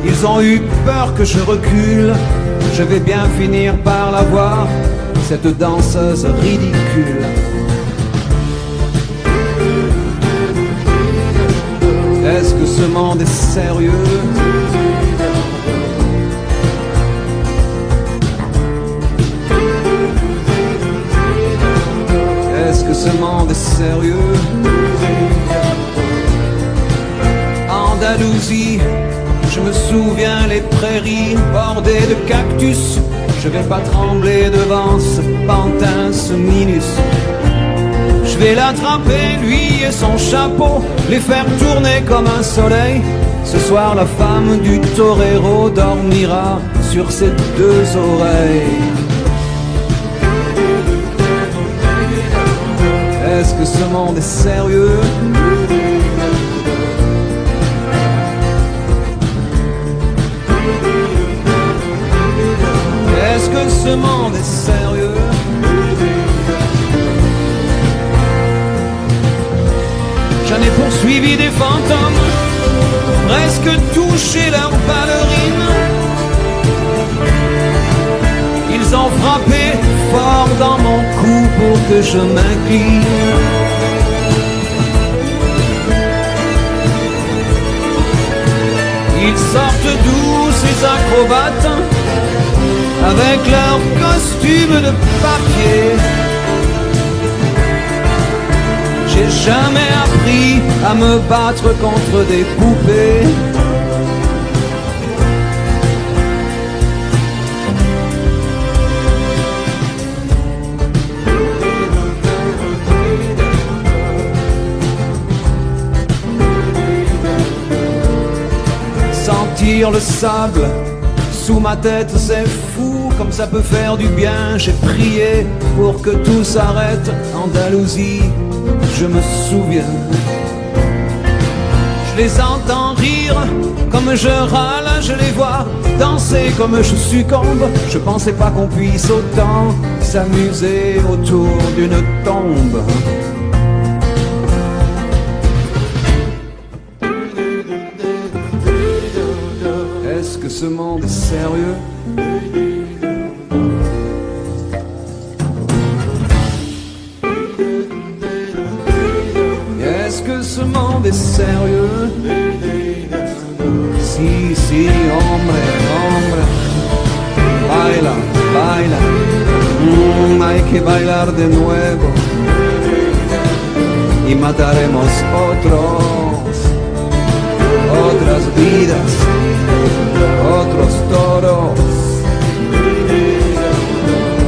S10: ils ont eu peur que je recule. Je vais bien finir par la voir, cette danseuse ridicule. Est-ce que ce monde est sérieux? Est-ce que ce monde est sérieux? Andalousie, je me souviens les prairies bordées de cactus. Je vais pas trembler devant ce pantin, ce minus. Je vais l'attraper, lui et son chapeau, les faire tourner comme un soleil. Ce soir la femme du torero dormira sur ses deux oreilles. Est-ce que ce monde est sérieux? Est-ce que ce monde est sérieux? J'en ai poursuivi des fantômes, presque touché leurs ballerines. Ils ont frappé fort dans mon cou pour que je m'incline. Ils sortent d'où ces acrobates, avec leurs costumes de papier. J'ai jamais appris à me battre contre des poupées. Sentir le sable sous ma tête, c'est fou, comme ça peut faire du bien. J'ai prié pour que tout s'arrête. Andalousie, je me souviens. Je les entends rire comme je râle, je les vois danser comme je succombe. Je pensais pas qu'on puisse autant s'amuser autour d'une tombe. Est-ce que ce monde est sérieux? Est-ce que ce monde est sérieux? Si, si, hombre, hombre. Baila, baila. Hay que bailar de nuevo. Y mataremos otras vidas, otros toros,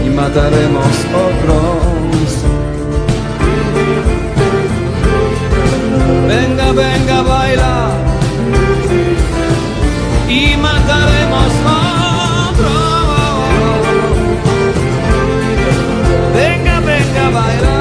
S10: y mataremos otros. Venga, venga, baila, y mataremos otros. Venga, venga, baila.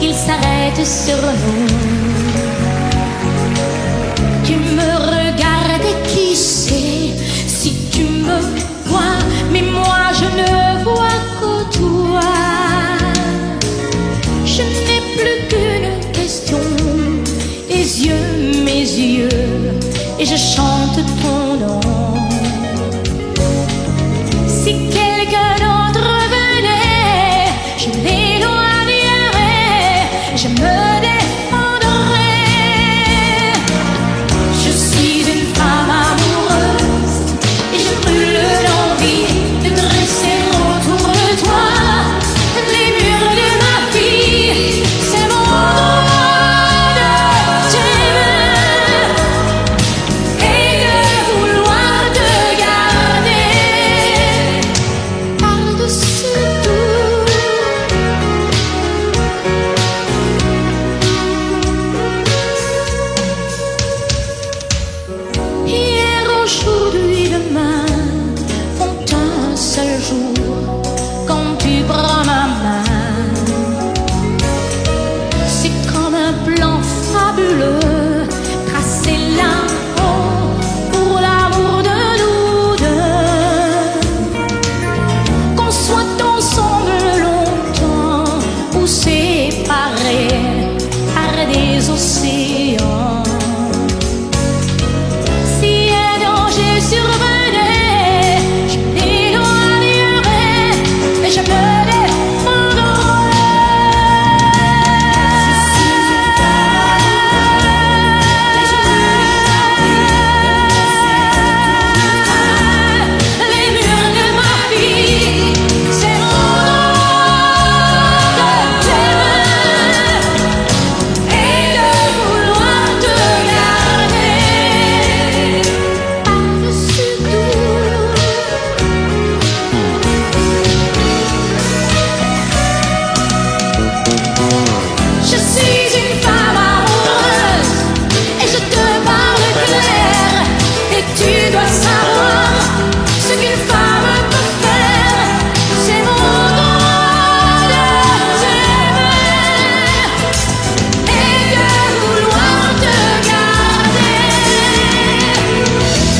S11: qu'il s'arrête sur nous. Tu me regardes et qui sait si tu me vois, mais moi je ne vois que toi. Je n'ai plus qu'une question, les yeux, mes yeux, et je chante ton nom. Si quelqu'un d'autre venait, je l'éloignerais, je me défendrais. Je suis une femme amoureuse et je brûle d'envie de dresser autour de toi les murs de ma vie. C'est mon droit de t'aimer et de vouloir te garder par-dessus tout. Hier, aujourd'hui, demain font un seul jour quand tu prends ma main. C'est comme un plan fabuleux tracé là-haut pour l'amour de nous deux. Qu'on soit ensemble longtemps ou séparés par des océans. Si un danger survenait, je l'éloignerais et je me les murs de ma vie, c'est mon droit de t'aimer et de vouloir te garder par-dessus tout. Je suis une femme amoureuse et je te parle clair, et tu dois savoir ce qu'une femme peut faire. C'est mon droit de t'aimer et de vouloir te garder.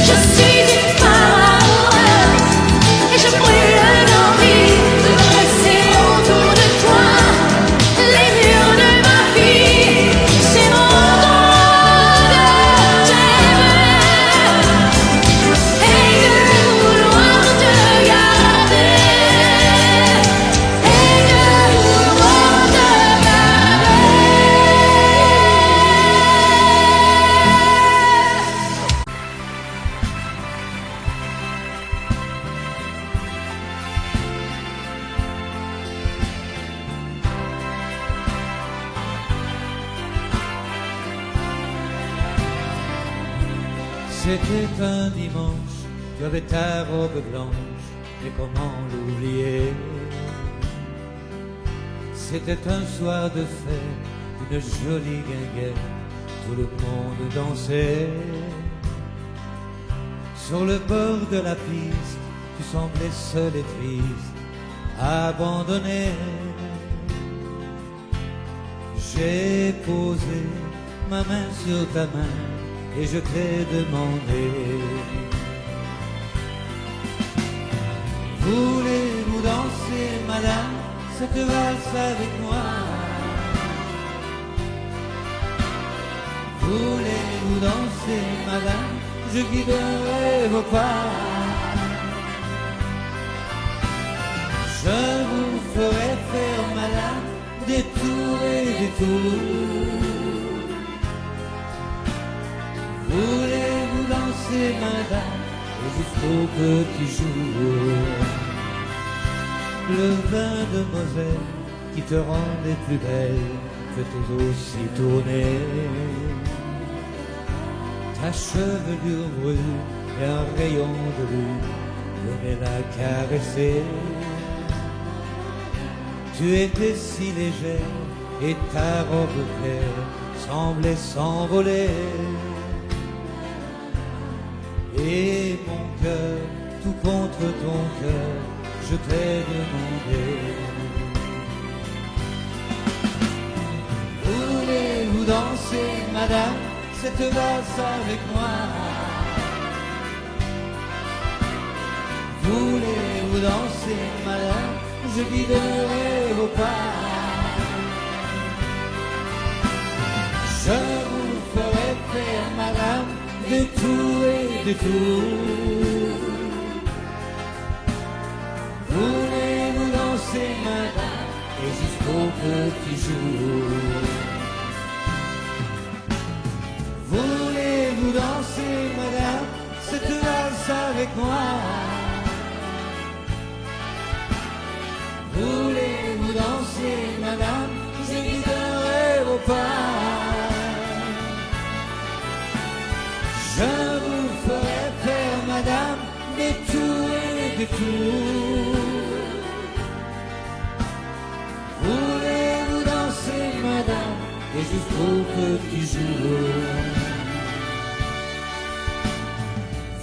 S11: Je suis une femme amoureuse et je brûle d'envie de dresser autour de toi les murs de ma vie. C'est mon droit de t'aimer et de vouloir te garder et de vouloir te
S10: C'était un dimanche, tu avais ta robe blanche, et comment l'oublier? C'était un soir de fête, une jolie guinguette, tout le monde dansait. Sur le bord de la piste, tu semblais seul et triste, abandonné. J'ai posé ma main sur ta main et je t'ai demandé: voulez-vous danser, madame, cette valse avec moi? Voulez-vous danser, madame, je guiderai vos pas. Je vous ferai faire, madame, des tours et des tours. Voulez-vous danser, madame, jusqu'au petit jour? Le vin de Moselle qui te rendait plus belle peut aussi tourner. Ta chevelure brune et un rayon de lune venait la caresser. Tu étais si légère et ta robe claire semblait s'envoler. Et mon cœur, tout contre ton cœur, je t'ai demandé: Voulez-vous danser, madame, cette valse avec moi? Voulez-vous danser, madame, je guiderai vos pas. Je vous ferai faire, madame, de tout et de tout. Voulez-vous danser, madame, et jusqu'au petit jour? Voulez-vous danser, madame, cette valse avec moi? Voulez-vous danser, madame, je guiderai vos pas. Je vous ferai faire, madame, de tout et de tout. Voulez-vous danser, madame, et jusqu'au petit jour?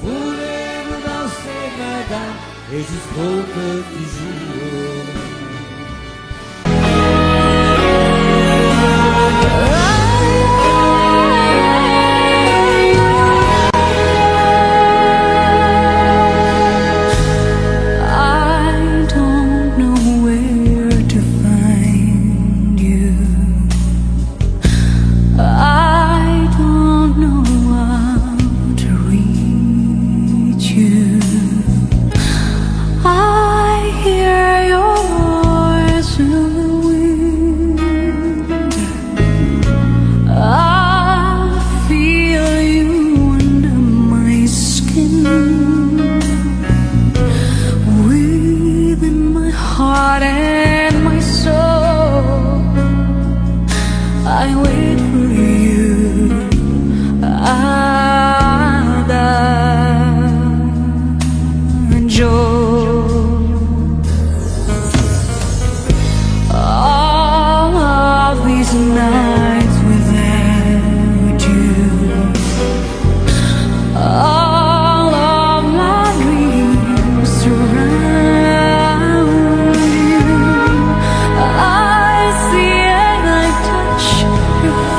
S10: Voulez-vous danser, madame, et jusqu'au petit jour?
S11: Your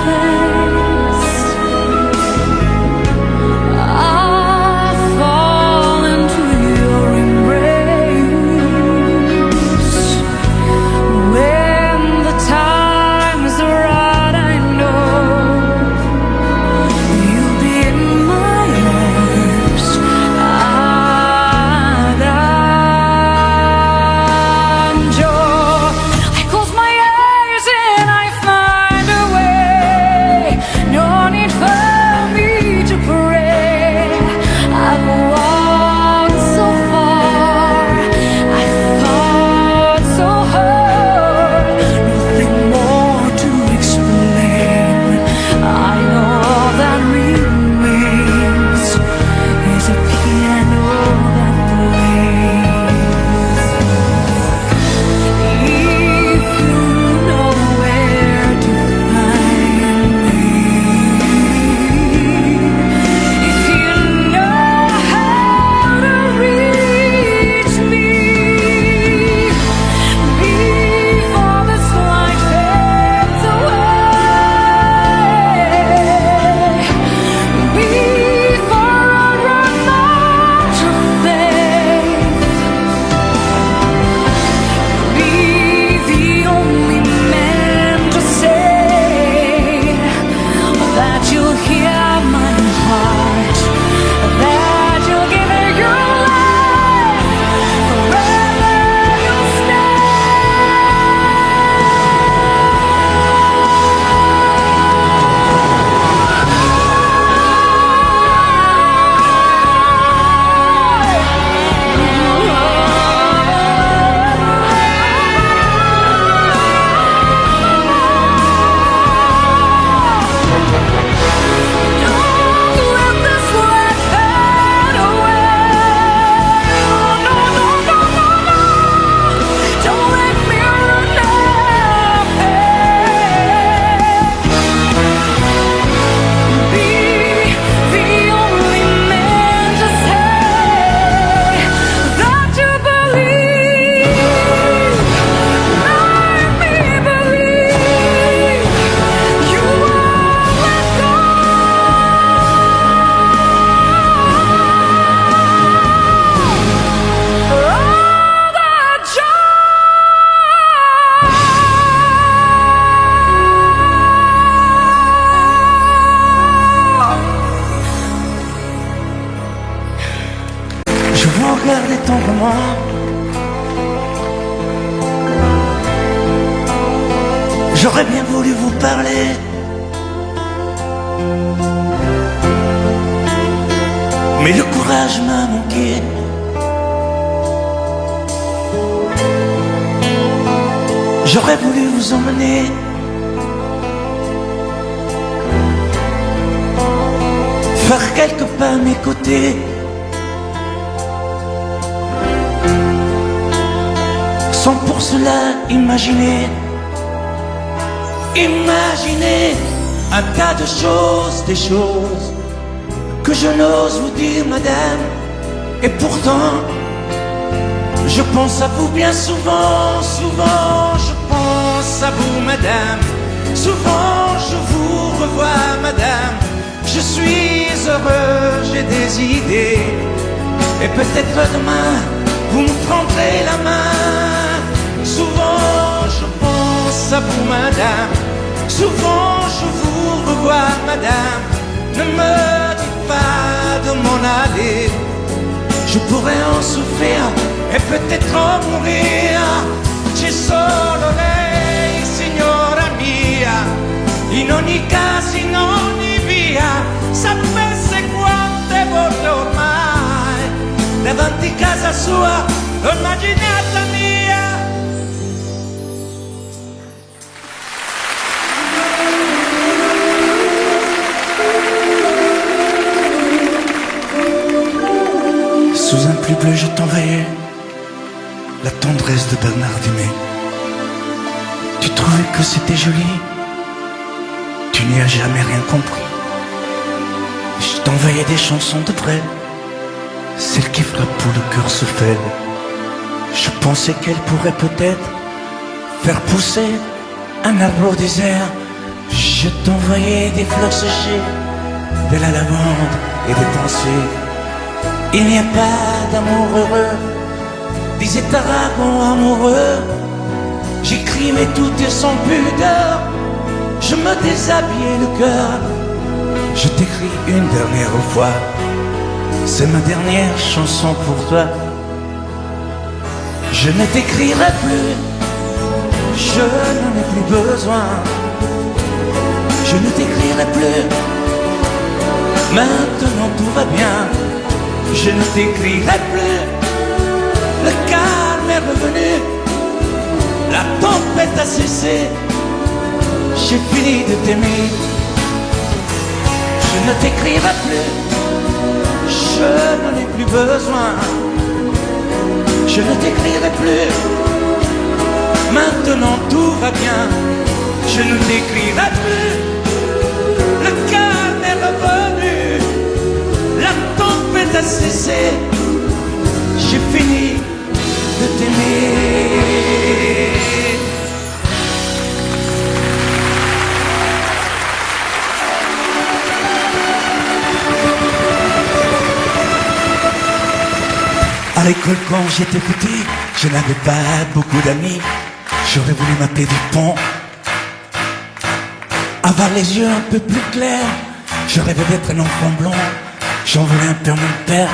S12: passer. Mais le courage m'a manqué. J'aurais voulu vous emmener faire quelques pas à mes côtés, sans pour cela imaginer un tas de choses, des choses que je n'ose vous dire, madame. Et pourtant, je pense à vous bien souvent, souvent je pense à vous, madame. Souvent je vous revois, madame. Je suis heureux, j'ai des idées. Et peut-être demain, vous me prendrez la main. Souvent je pense à vous, madame. Souvent je vous revois, madame. Ne me dites pas de m'en aller. Je pourrais en souffrir e peut-être en mourir. C'è solo lei, signora mia. In ogni caso, in ogni via, sapesse quante volte ormai davanti casa sua l'ho immaginata mia. Sous un pluie bleu je t'envoyais la tendresse de Bernard Dumay. Tu trouvais que c'était joli, tu n'y as jamais rien compris. Je t'envoyais des chansons de Brel, celles qui frappent où le cœur se fêle. Je pensais qu'elle pourrait peut-être faire pousser un arbre au désert. Je t'envoyais des fleurs séchées, de la lavande et des pensées. Il n'y a pas d'amour heureux, disait Aragon amoureux. J'écrivais tout et sans pudeur, je me déshabillais le cœur. Je t'écris une dernière fois, c'est ma dernière chanson pour toi. Je ne t'écrirai plus, je n'en ai plus besoin. Je ne t'écrirai plus, maintenant tout va bien. Je ne t'écrirai plus, le calme est revenu, la tempête a cessé, j'ai fini de t'aimer. Je ne t'écrirai plus, je n'en ai plus besoin. Je ne t'écrirai plus, maintenant tout va bien. Je ne t'écrirai plus, le calme est revenu, la tempête a cessé, j'ai fini de t'aimer. À l'école quand j'étais petit, je n'avais pas beaucoup d'amis. J'aurais voulu m'appeler Dupont, avoir les yeux un peu plus clairs. Je rêvais d'être un enfant blond, j'en voulais un peu à mon père.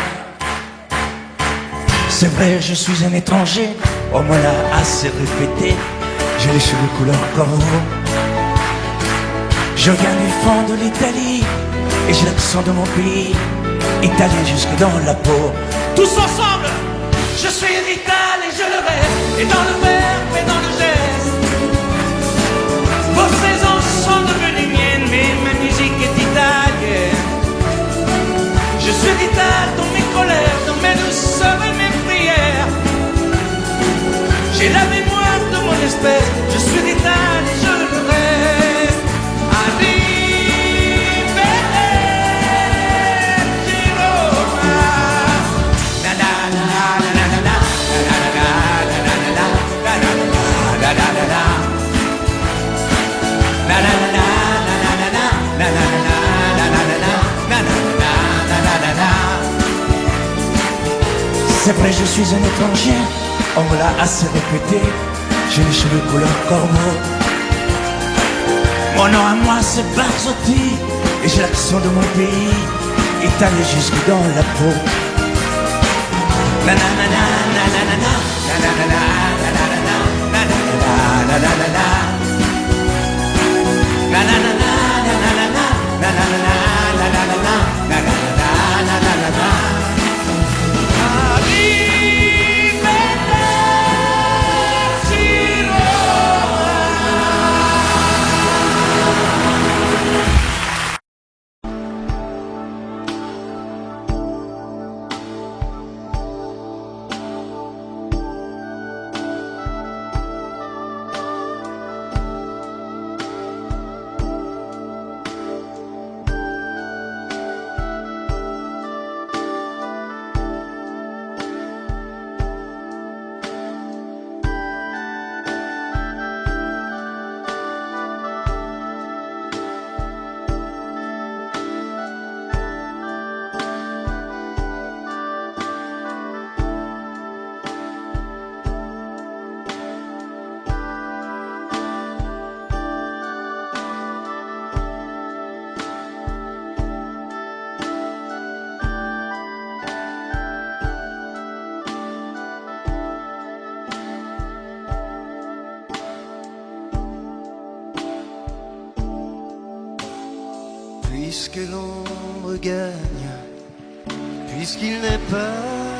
S12: C'est vrai, je suis un étranger, on me l'a assez répété. J'ai les cheveux couleur corbeau. Je viens du fond de l'Italie et j'ai l'accent de mon pays, italien jusque dans la peau. Tous ensemble, je suis vital et je le reste, et dans le verbe et dans le geste. Vos saisons sont devenues miennes, mais ma musique est italienne. Je suis vital dans mes colères, dans mes douceurs et mes prières. J'ai la mémoire de mon espèce, je suis vital et je le reste. C'est vrai, je suis un étranger, on me l'a assez répété. J'ai les cheveux couleur corbeau. Mon nom à moi c'est Barzotti, et j'ai l'accent de mon pays, italien jusque dans la peau. La la la la la la la la la la la la la la la la la la la la.
S3: Puisque l'ombre gagne, puisqu'il n'est pas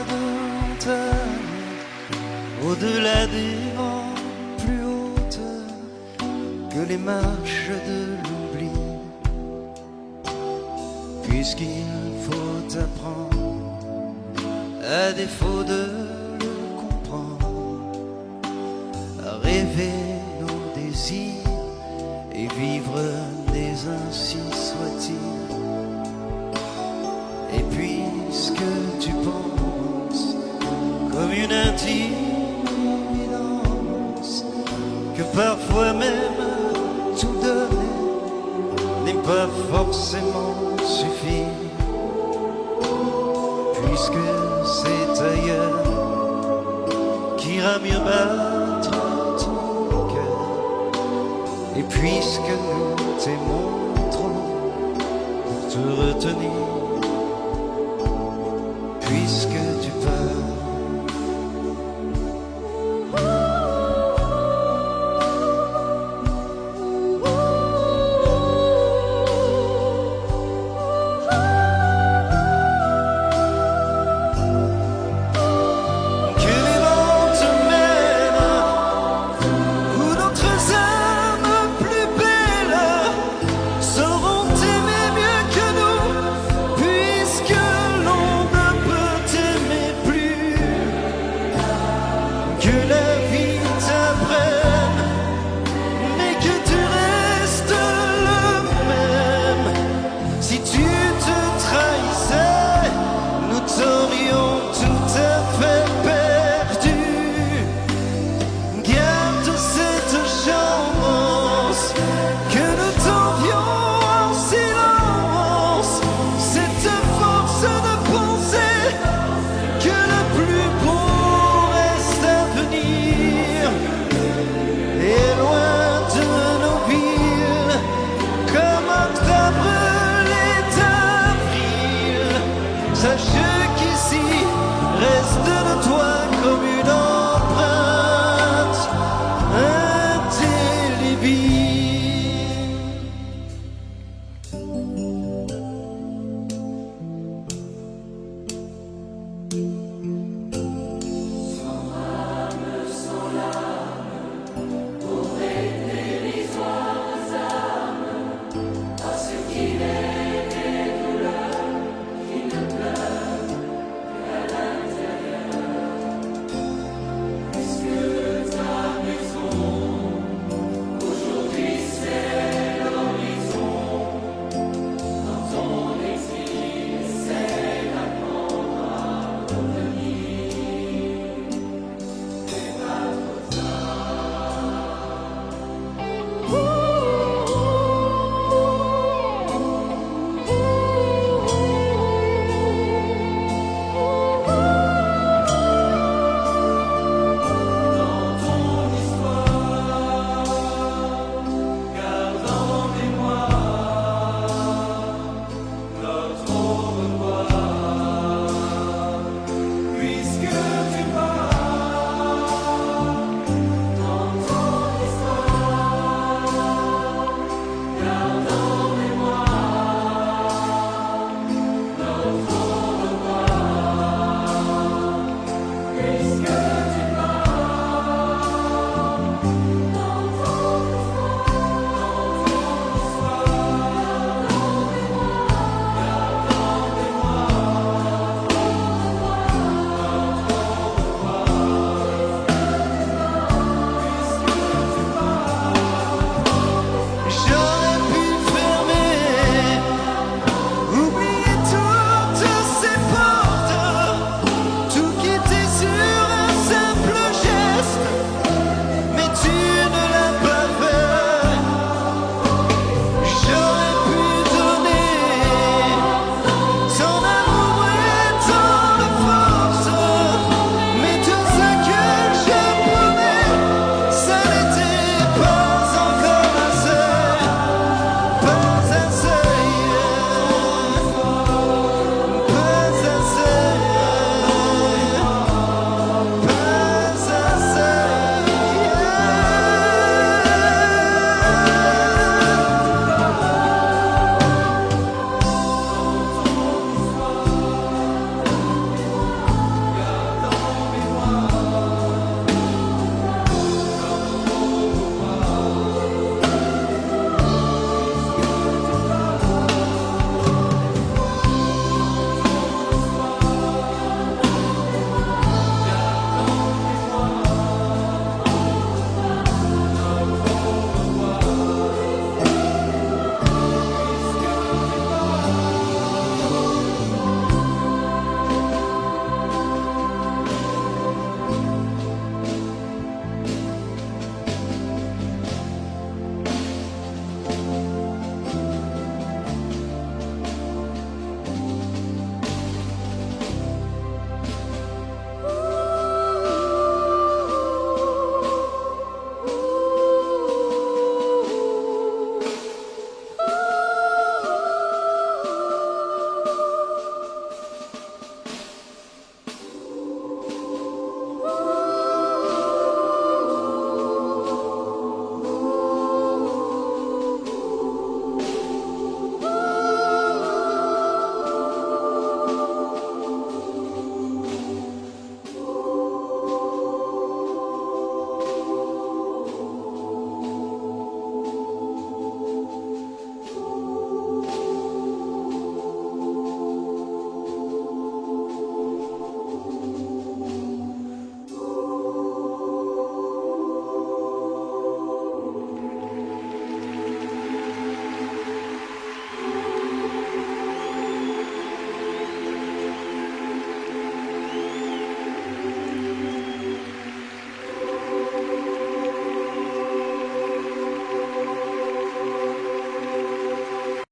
S3: de montagne au-delà des vents plus hautes que les marches de l'oubli, puisqu'il faut apprendre, à défaut de le comprendre, à rêver nos désirs et vivre des ainsi soit-il. Et puisque tu penses comme une intime évidence que parfois même tout donner n'est pas forcément suffire, puisque c'est ailleurs qu'ira mieux battre ton cœur, et puisque nous t'aimons trop pour te retenir